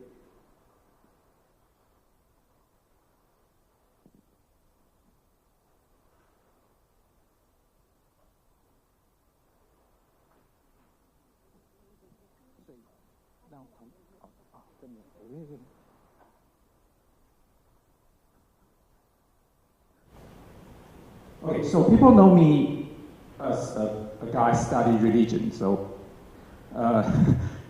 Okay, so people know me as a guy studying religion. So,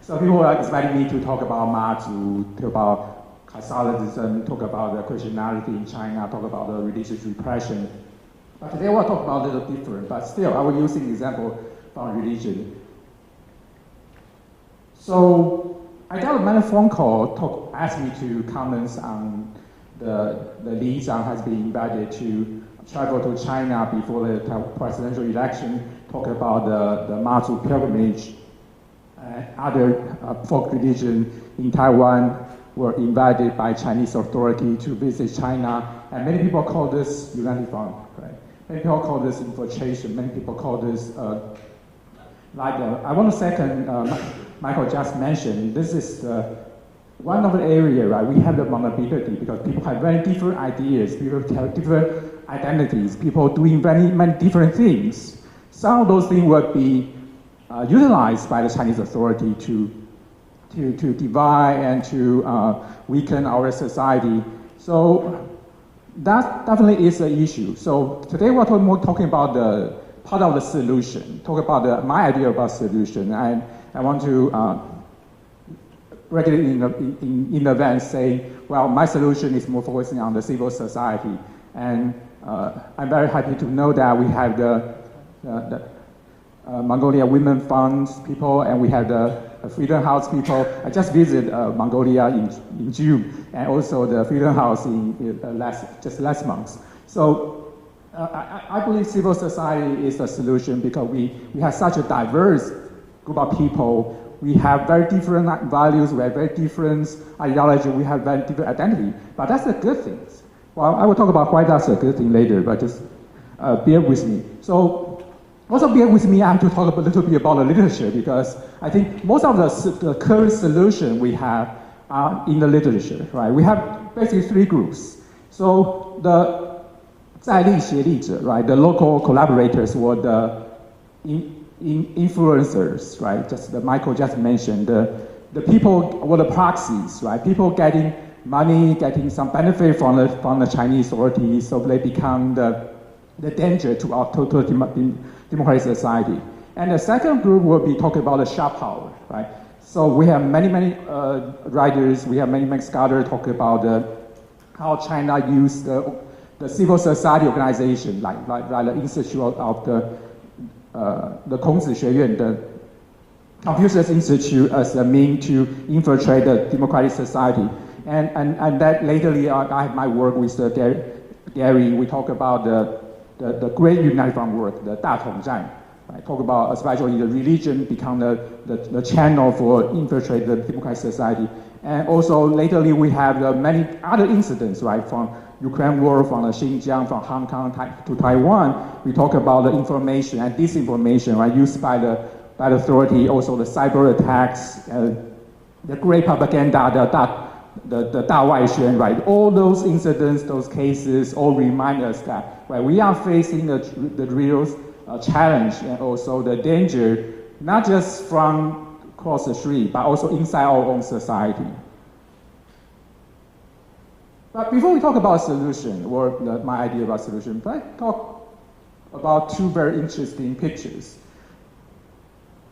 so people are expecting me to talk about Mazu, talk about Catholicism, talk about the Christianity in China, talk about the religious repression. But today I want to talk about a little different, but still I will use an example from religion. So I got a phone call, asked me to comment on the Li Zhang has been invited to travel to China before the presidential election, talk about the Mazu pilgrimage. Other folk religion in Taiwan were invited by Chinese authority to visit China, and many people call this United Front, right? Many people call this infiltration. Many people call this I want to second Michael just mentioned. This is one of the area, right? We have the vulnerability because people have very different ideas, people have different identities, people doing many different things. Some of those things will be utilized by the Chinese authority to divide and to weaken our society. So that definitely is an issue. So today we're talking about the part of the solution, talk about my idea about solution. And I want to break it in advance, say, well, my solution is more focusing on the civil society. And I'm very happy to know that we have the Mongolia Women Fund people, and we have the Freedom House people. I just visited Mongolia in June, and also the Freedom House just last month. So I believe civil society is a solution because we have such a diverse group of people. We have very different values, we have very different ideology, we have very different identity. But that's a good thing. Well, I will talk about why that's a good thing later, but just bear with me. So also bear with me, I have to talk a little bit about the literature because I think most of the current solution we have are in the literature, right? We have basically three groups. So the 在地协力者, right? The local collaborators or the influencers, right? Just the Michael just mentioned, the people or the proxies, right? People getting money, getting some benefit from the Chinese authorities, so they become the danger to our total democratic society. And the second group will be talking about the sharp power, right? So we have many writers, we have many scholars talking about how China used the civil society organization, like the Institute of the 孔子学院, the Confucius Institute, as a means to infiltrate the democratic society. And that lately I have my work with Gary. We talk about the Great United Front work, the 大统战. I talk about especially the religion become the channel for infiltrate the democratic society. And also lately we have many other incidents, right, from Ukraine war, from the Xinjiang, from Hong Kong to Taiwan. We talk about the information and disinformation, right, used by the authority, also the cyber attacks, the great propaganda, the 大外宣, right? All those incidents, those cases, all remind us that, right, we are facing the real challenge and also the danger, not just from across the street, but also inside our own society. But before we talk about solution, or my idea about solution, I talk about two very interesting pictures.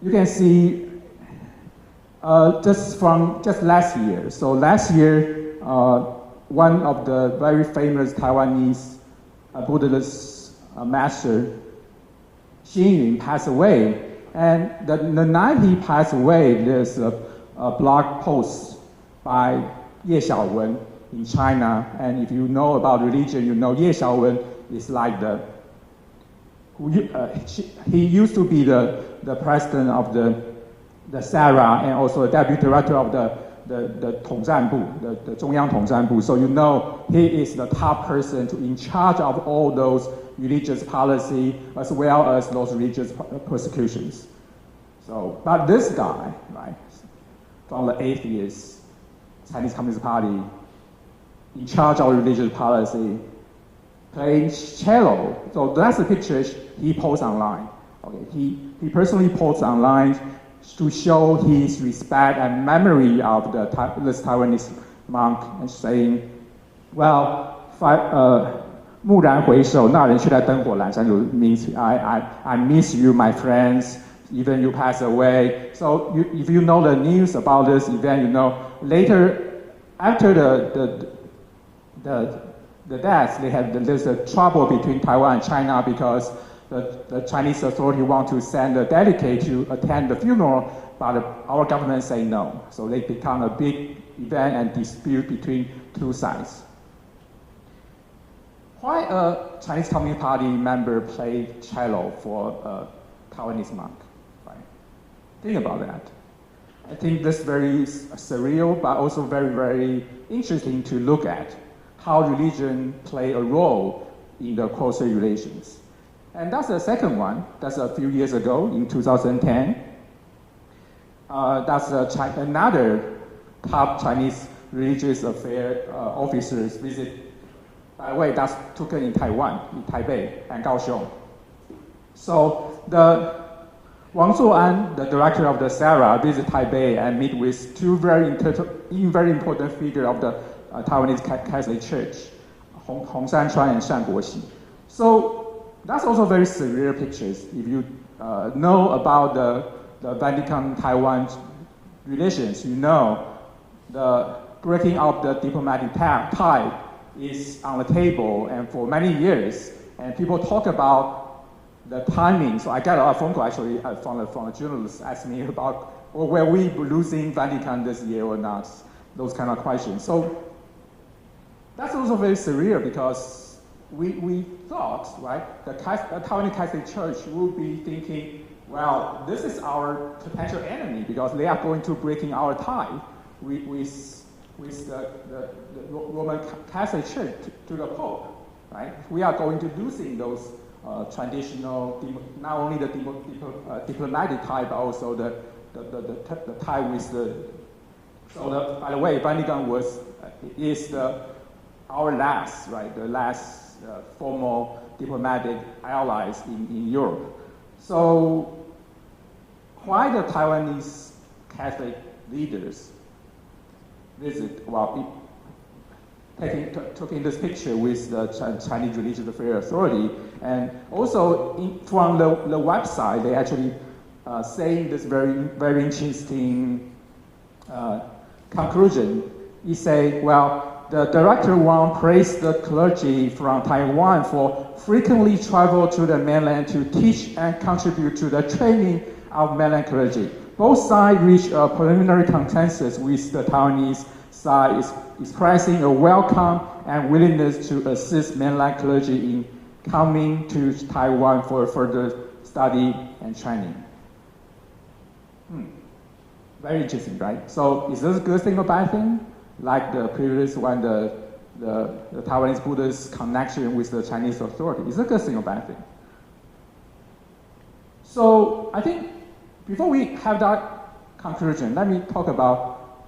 You can see just last year. So last year, one of the very famous Taiwanese Buddhist master, Xing Yun, passed away. And the night he passed away, there's a blog post by Ye Xiaowen in China. And if you know about religion, you know Ye Xiaowen is like he used to be the president of the SARA and also the deputy director of the 统战部, the 中央统战部. So you know he is the top person in charge of all those religious policy as well as those religious persecutions. So, but this guy, right, from the atheist Chinese Communist Party, in charge of religious policy, playing cello. So that's the picture he posts online. Okay, he personally posts online to show his respect and memory of this Taiwanese monk, and saying, well, 蓦然回首，那人却在灯火阑珊处 means I miss you, my friends, even you pass away. So if you know the news about this event, you know later after the death, there's a trouble between Taiwan and China because the Chinese authority want to send a delegate to attend the funeral, but our government say no. So they become a big event and dispute between two sides. Why a Chinese Communist Party member played cello for a Taiwanese monk? Right? Think about that. I think this is very surreal, but also very, very interesting to look at how religion play a role in the cross-strait relations. And that's the second one. That's a few years ago in 2010. That's another top Chinese religious affair officers visit. By the way, that's taken in Taiwan, in Taipei and Kaohsiung. So Wang Zuo'an, the director of the SARA, visit Taipei and meet with two very important figures of the Taiwanese Catholic Church, Hong Shan-chuan and Shang Guoxi. So that's also very severe pictures. If you know about the Vatican-Taiwan relations, you know the breaking up the diplomatic tie is on the table, and for many years, and people talk about the timing. So I got a phone call actually from a journalist asking me about, well, were we losing Vatican this year or not? Those kind of questions. So that's also very severe because we thought, right, the Taiwanese Catholic Church would be thinking, well, this is our potential enemy because they are going to breaking our tie with the Roman Catholic Church to the Pope, right? We are going to losing those traditional, not only the diplomatic tie, but also the tie with the. So by the way, Vatican is our last, right? The last formal diplomatic allies in Europe. So why the Taiwanese Catholic leaders visit, well, taking this picture with the Chinese Religious Affairs Authority, and also from the website, they actually saying this very interesting conclusion. He say, well, the director Wang praised the clergy from Taiwan for frequently travel to the mainland to teach and contribute to the training of mainland clergy. Both sides reached a preliminary consensus with the Taiwanese side expressing a welcome and willingness to assist mainland clergy in coming to Taiwan for further study and training. Very interesting, right? So is this a good thing or bad thing? Like the previous one, the Taiwanese Buddhist connection with the Chinese authority. Is it a good thing or bad thing? So I think before we have that conclusion, let me talk about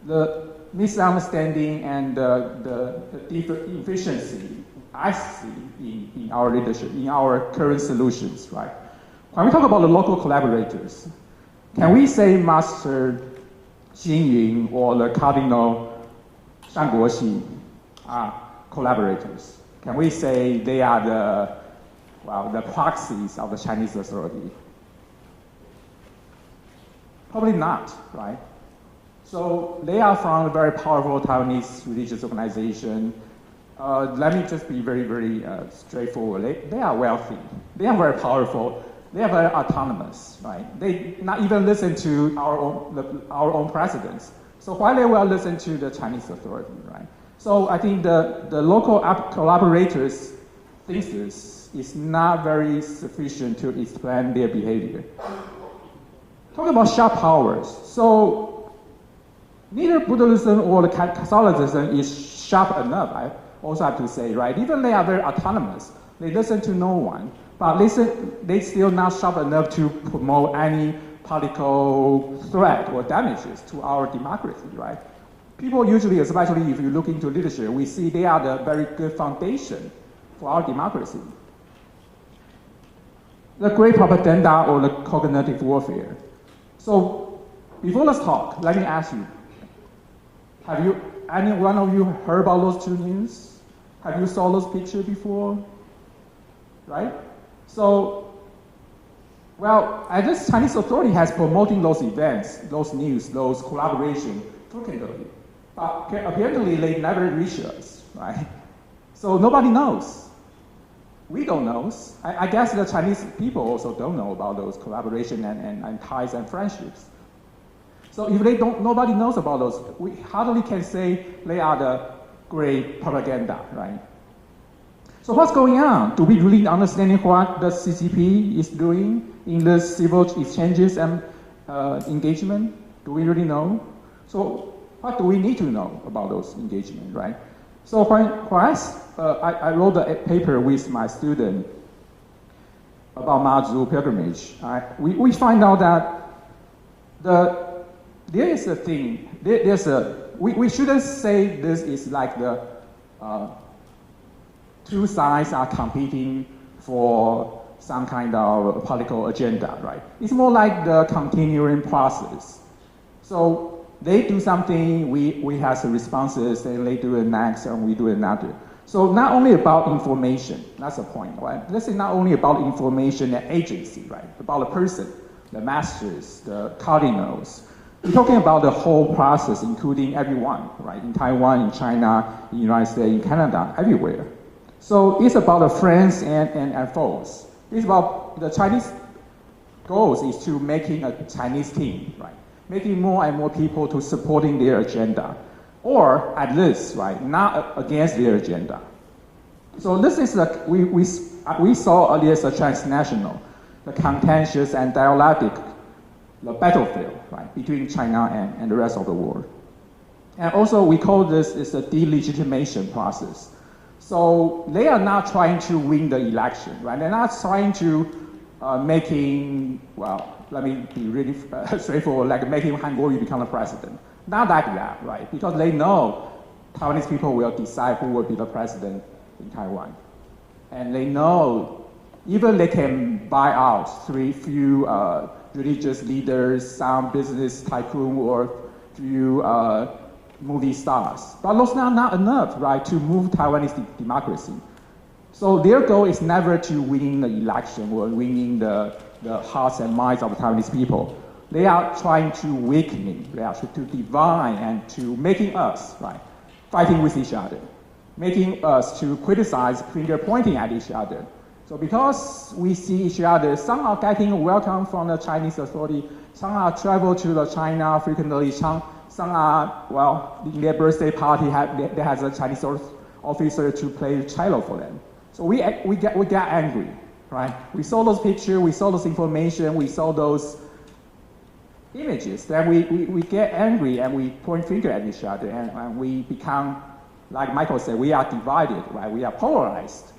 the misunderstanding and the deficiency I see in our leadership, in our current solutions, right? When we talk about the local collaborators, can we say Master Xing Yun or the Cardinal Shang Guoxi are collaborators? Can we say they are the proxies of the Chinese authority? Probably not, right? So they are from a very powerful Taiwanese religious organization. Let me just be very, very straightforward. They are wealthy. They are very powerful. They are very autonomous, right? They not even listen to our own presidents. So why they will listen to the Chinese authority, right? So I think the local collaborators' thesis is not very sufficient to explain their behavior. Talking about sharp powers. So neither Buddhism or the Catholicism is sharp enough, I also have to say, right? Even they are very autonomous. They listen to no one. But they still not sharp enough to promote any political threat or damages to our democracy, right? People usually, especially if you look into literature, we see they are the very good foundation for our democracy. The great propaganda or the cognitive warfare. So before let's talk, let me ask you, have any one of you heard about those two news? Have you saw those pictures before? Right? So, well, I guess Chinese authority has promoting those events, those news, those collaboration frequently. But apparently they never reach us, right? So nobody knows. We don't know. I guess the Chinese people also don't know about those collaboration and ties and friendships. So if nobody knows about those, we hardly can say they are the great propaganda, right? So what's going on? Do we really understand what the CCP is doing in the civil exchanges and engagement? Do we really know? So what do we need to know about those engagements, right? So I wrote a paper with my student about Mazu pilgrimage. We find out that there is a thing. We shouldn't say this is like the two sides are competing for some kind of political agenda, right? It's more like the continuing process. So they do something, we have the responses, and they do it next, and we do another. So not only about information, that's the point, right? This is not only about information and agency, right? About the person, the masters, the cardinals. We're talking about the whole process, including everyone, right? In Taiwan, in China, in the United States, in Canada, everywhere. So it's about the friends and foes. It's about the Chinese goals is to making a Chinese team, right? Making more and more people to supporting their agenda. Or at least, right, not against their agenda. So this is we saw earlier as a transnational, the contentious and dialectic, the battlefield, right, between China and the rest of the world. And also we call this is a delegitimation process. So they are not trying to win the election, right? They're not trying to making, well, let me be really straightforward, like making韩国瑜become the president. Not like that, right? Because they know Taiwanese people will decide who will be the president in Taiwan. And they know even they can buy out few religious leaders, some business tycoon, or few movie stars. But those are not enough, right, to move Taiwanese democracy. So their goal is never to win the election or winning the hearts and minds of the Taiwanese people. They are trying to weaken, they are to divide and to making us, right, fighting with each other, making us to criticize, finger pointing at each other. So because we see each other, some are getting a welcome from the Chinese authority, some are travel to China frequently, some are, well, in their birthday party, they have a Chinese officer to play cello for them. So we get angry, right? We saw those pictures, we saw those information, we saw those images, then we get angry and we point finger at each other and we become, like Michael said, we are divided, right? We are polarized.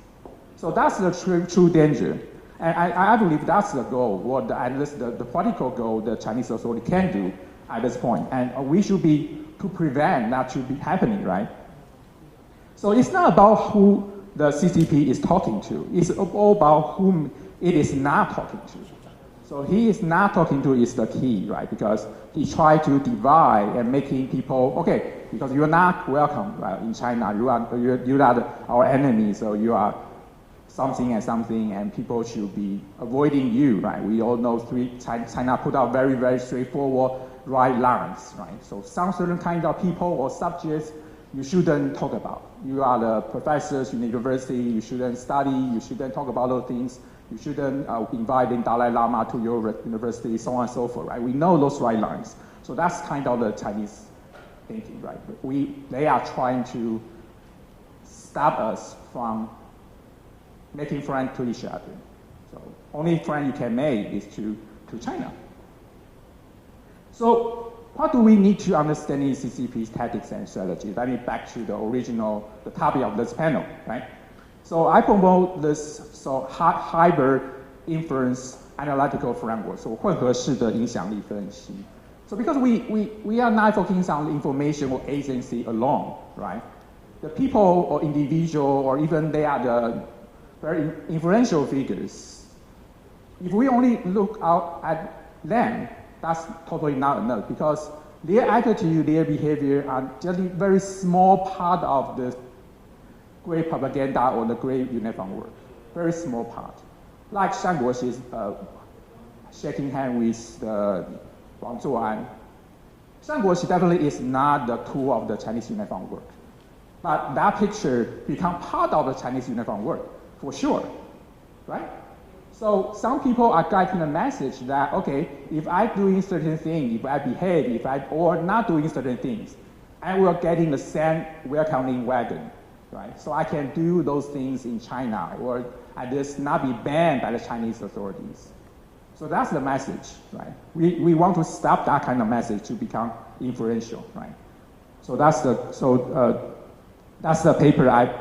So that's the true danger. And I believe that's the goal, or at least the political goal the Chinese authority can do at this point. And we should be to prevent that to be happening, right? So it's not about who the CCP is talking to. It's all about whom it is not talking to. So he is not talking to is the key, right? Because he tried to divide and making people, okay, because you're not welcome, right, in China. You are our enemy, so you are something and something, and people should be avoiding you, right? We all know China put out very, very straightforward right lines, right? So some certain kind of people or subjects you shouldn't talk about. You are the professors in the university, you shouldn't study, you shouldn't talk about those things. You shouldn't invite the Dalai Lama to your university, so on and so forth, right? We know those right lines. So that's kind of the Chinese thinking, right? They are trying to stop us from making friends to each other. So only friend you can make is to China. So what do we need to understand in CCP's tactics and strategies? Let me back to the topic of this panel, right? So I promote this hybrid influence analytical framework, so 混合式的影响力分析. So because we are not focusing on information or agency alone, right? The people or individual or even they are the very influential figures. If we only look out at them, that's totally not enough because their attitude, their behavior are just a very small part of the great propaganda or the great uniform work. Very small part. Like Zhang Guoxi's shaking hands with Wang Zuo'an. Zhang Guoxi definitely is not the tool of the Chinese uniform work. But that picture becomes part of the Chinese uniform work, for sure, right? So some people are getting the message that, okay, if I'm doing certain things, if I behave, or not doing certain things, I will get in the same welcoming wagon. Right? So I can do those things in China, or at least not be banned by the Chinese authorities. So that's the message, right? We want to stop that kind of message to become influential, right? So that's the paper I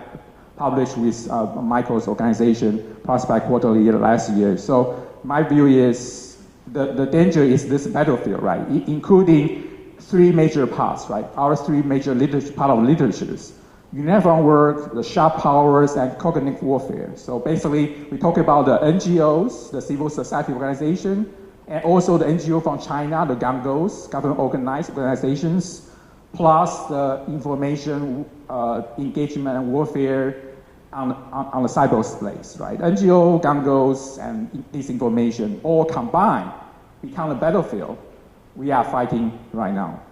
published with Michael's organization, Prospect Quarterly, last year. So my view is the danger is this battlefield, right? Including three major parts, right? Our three major part of literatures. Uniform work, the sharp powers, and cognitive warfare. So basically, we talk about the NGOs, the civil society organization, and also the NGO from China, the GAMGOs, government organized organizations, plus the information engagement and warfare on the cyberspace, right? NGO, gangos, and disinformation all combined become the battlefield we are fighting right now.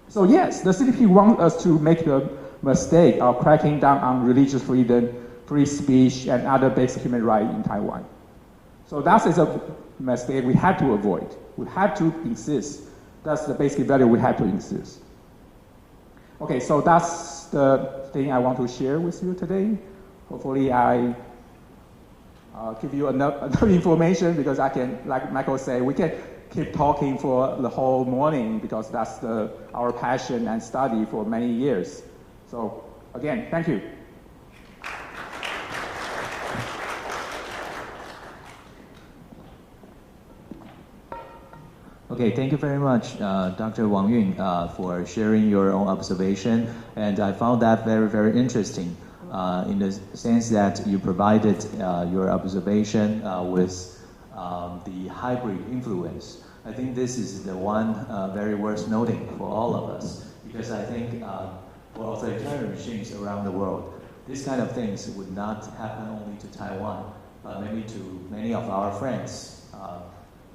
So yes, the CCP wants us to make the mistake of cracking down on religious freedom, free speech, and other basic human rights in Taiwan. So that is a mistake we have to avoid. We have to insist. That's the basic value we have to insist. Okay, so that's the thing I want to share with you today. Hopefully I give you enough information because I can, like Michael said, we can keep talking for the whole morning because that's our passion and study for many years. So again, thank you. Okay, thank you very much, Dr. Wang Yun, for sharing your own observation. And I found that very, very interesting in the sense that you provided your observation with the hybrid influence. I think this is the one very worth noting for all of us, because I think for authoritarian regimes around the world, this kind of things would not happen only to Taiwan, but maybe to many of our friends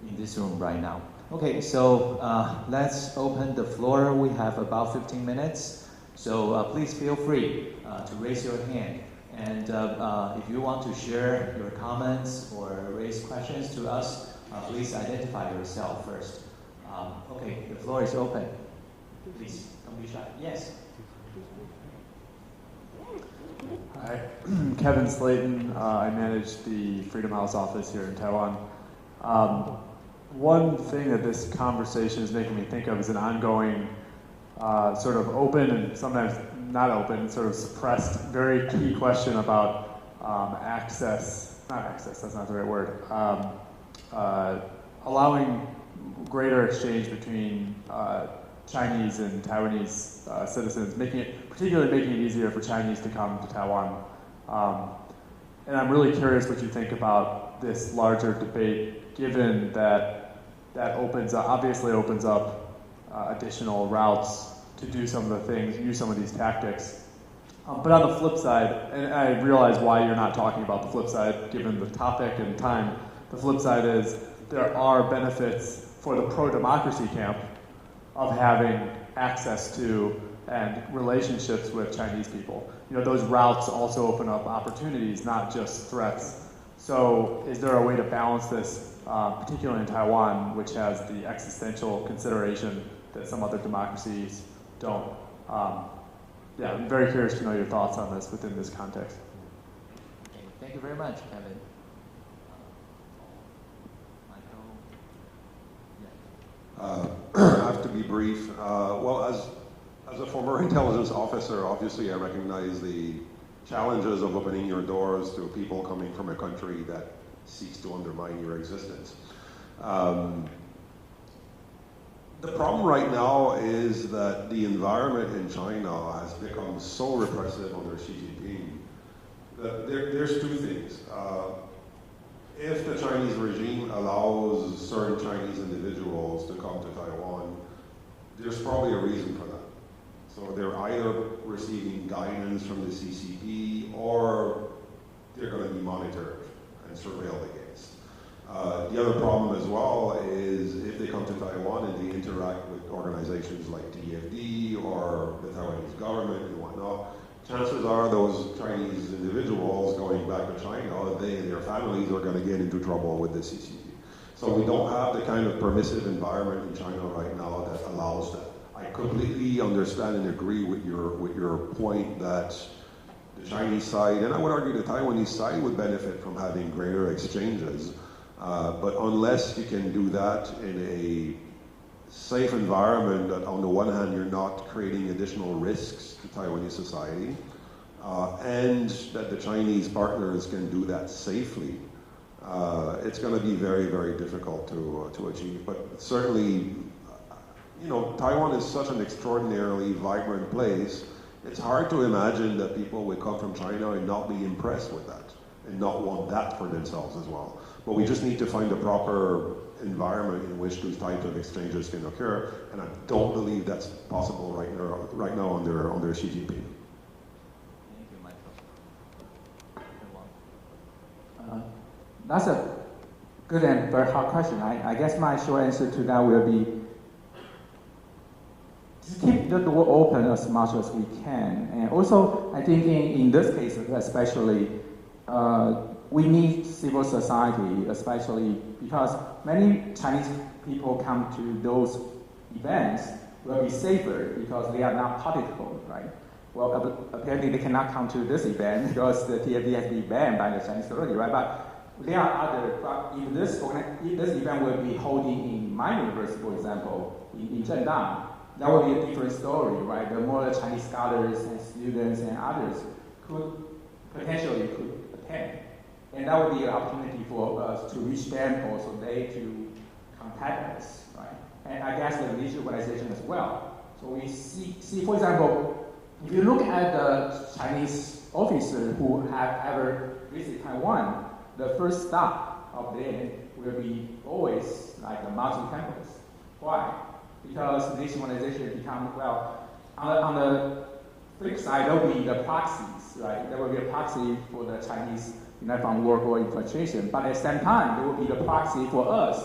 in this room right now. Okay, so let's open the floor. We have about 15 minutes, so please feel free to raise your hand. And if you want to share your comments or raise questions to us, please identify yourself first. Okay, the floor is open. Please, don't be shy. Yes. Hi, Kevin Slayton. I manage the Freedom House office here in Taiwan. One thing that this conversation is making me think of is an ongoing sort of open and sometimes not open, sort of suppressed, very key question about access, not access, that's not the right word, allowing greater exchange between Chinese and Taiwanese citizens, particularly making it easier for Chinese to come to Taiwan. And I'm really curious what you think about this larger debate, given that obviously opens up additional routes to do some of the things, use some of these tactics. But on the flip side, and I realize why you're not talking about the flip side, given the topic and time, the flip side is there are benefits for the pro-democracy camp of having access to and relationships with Chinese people. You know, those routes also open up opportunities, not just threats. So is there a way to balance this, particularly in Taiwan, which has the existential consideration that some other democracies don't? Yeah, I'm very curious to know your thoughts on this within this context. Okay, thank you very much, Kevin. I have to be brief. Well, as a former intelligence officer, obviously I recognize the challenges of opening your doors to people coming from a country that seeks to undermine your existence. The problem right now is that the environment in China has become so repressive under Xi Jinping that there's two things. If the Chinese regime allows certain Chinese individuals to come to Taiwan, there's probably a reason for that. So they're either receiving guidance from the CCP or they're going to be monitored and surveilled against. The other problem as well is if they come to Taiwan and they interact with organizations like TFD or the Taiwanese government and whatnot, chances are those Chinese individuals going back to China, they and their families are going to get into trouble with the CCP. So we don't have the kind of permissive environment in China right now that allows that. I completely understand and agree with your point that the Chinese side, and I would argue the Taiwanese side, would benefit from having greater exchanges. But unless you can do that in a safe environment that on the one hand you're not creating additional risks to Taiwanese society, and that the Chinese partners can do that safely, it's going to be very, very difficult to achieve. But certainly, you know, Taiwan is such an extraordinarily vibrant place. It's hard to imagine that people would come from China and not be impressed with that. and not want that for themselves as well. But we just need to find the proper environment in which those types of exchanges can occur, and I don't believe that's possible right now under Xi Jinping. Thank you, Michael. That's a good and very hard question. I guess my short answer to that will be just keep the door open as much as we can. And also, I think in this case especially, we need civil society, especially because many Chinese people come to those events will be safer because they are not political, right? Well, apparently they cannot come to this event because the TFD has been banned by the Chinese authority, right? But there are other, if this event will be holding in my university, for example, in Zhendang, that would be a different story, right? The more Chinese scholars and students and others could potentially attend. And that would be an opportunity for us to reach them, also they to contact us, right? And I guess the religious organization as well. So we see, for example, if you look at the Chinese officers who have ever visited Taiwan, the first stop of them will be always like the Muslim temples. Why? Because this organization become, well, on the flip side, there will be the proxies, right? There will be a proxy for the Chinese United Front work or infiltration, but at the same time, there will be the proxy for us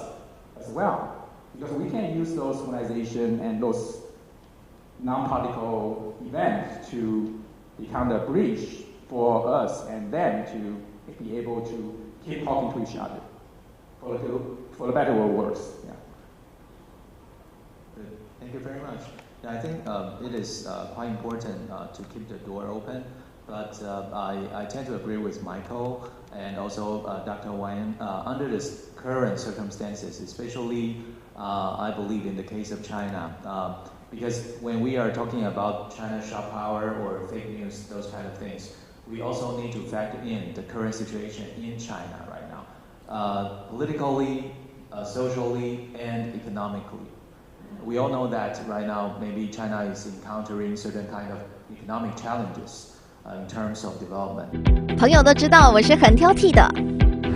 as well. Because we can use those organizations and those non-political events to become the bridge for us and them to be able to keep talking to each other for the better or worse. Yeah. Good. Thank you very much. Yeah, I think it is quite important to keep the door open, but I tend to agree with Michael and also Dr. Wang. Under the current circumstances, especially I believe in the case of China, because when we are talking about China's soft power or fake news, those kind of things, we also need to factor in the current situation in China right now, politically, socially, and economically. We all know that right now, maybe China is encountering certain kind of economic challenges in terms of development. 朋友都知道我是很挑剔的，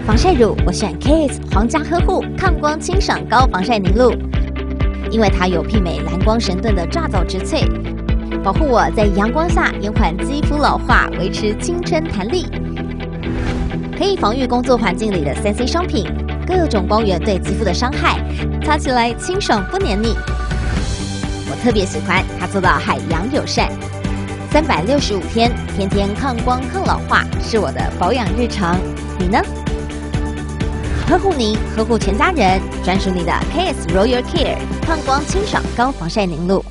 防晒乳我选 KISS 皇家呵护抗光清爽高防晒凝露，因为它有媲美蓝光神盾的抓藻植萃，保护我在阳光下延缓肌肤老化，维持青春弹力，可以防御工作环境里的 3C 商品。 各种光源对肌肤的伤害，擦起来清爽不黏腻。我特别喜欢它做到海洋友善，365天，天天抗光抗老化，是我的保养日常。你呢？呵护您，呵护全家人，专属你的 KISS Royal Care 抗光清爽高防晒凝露。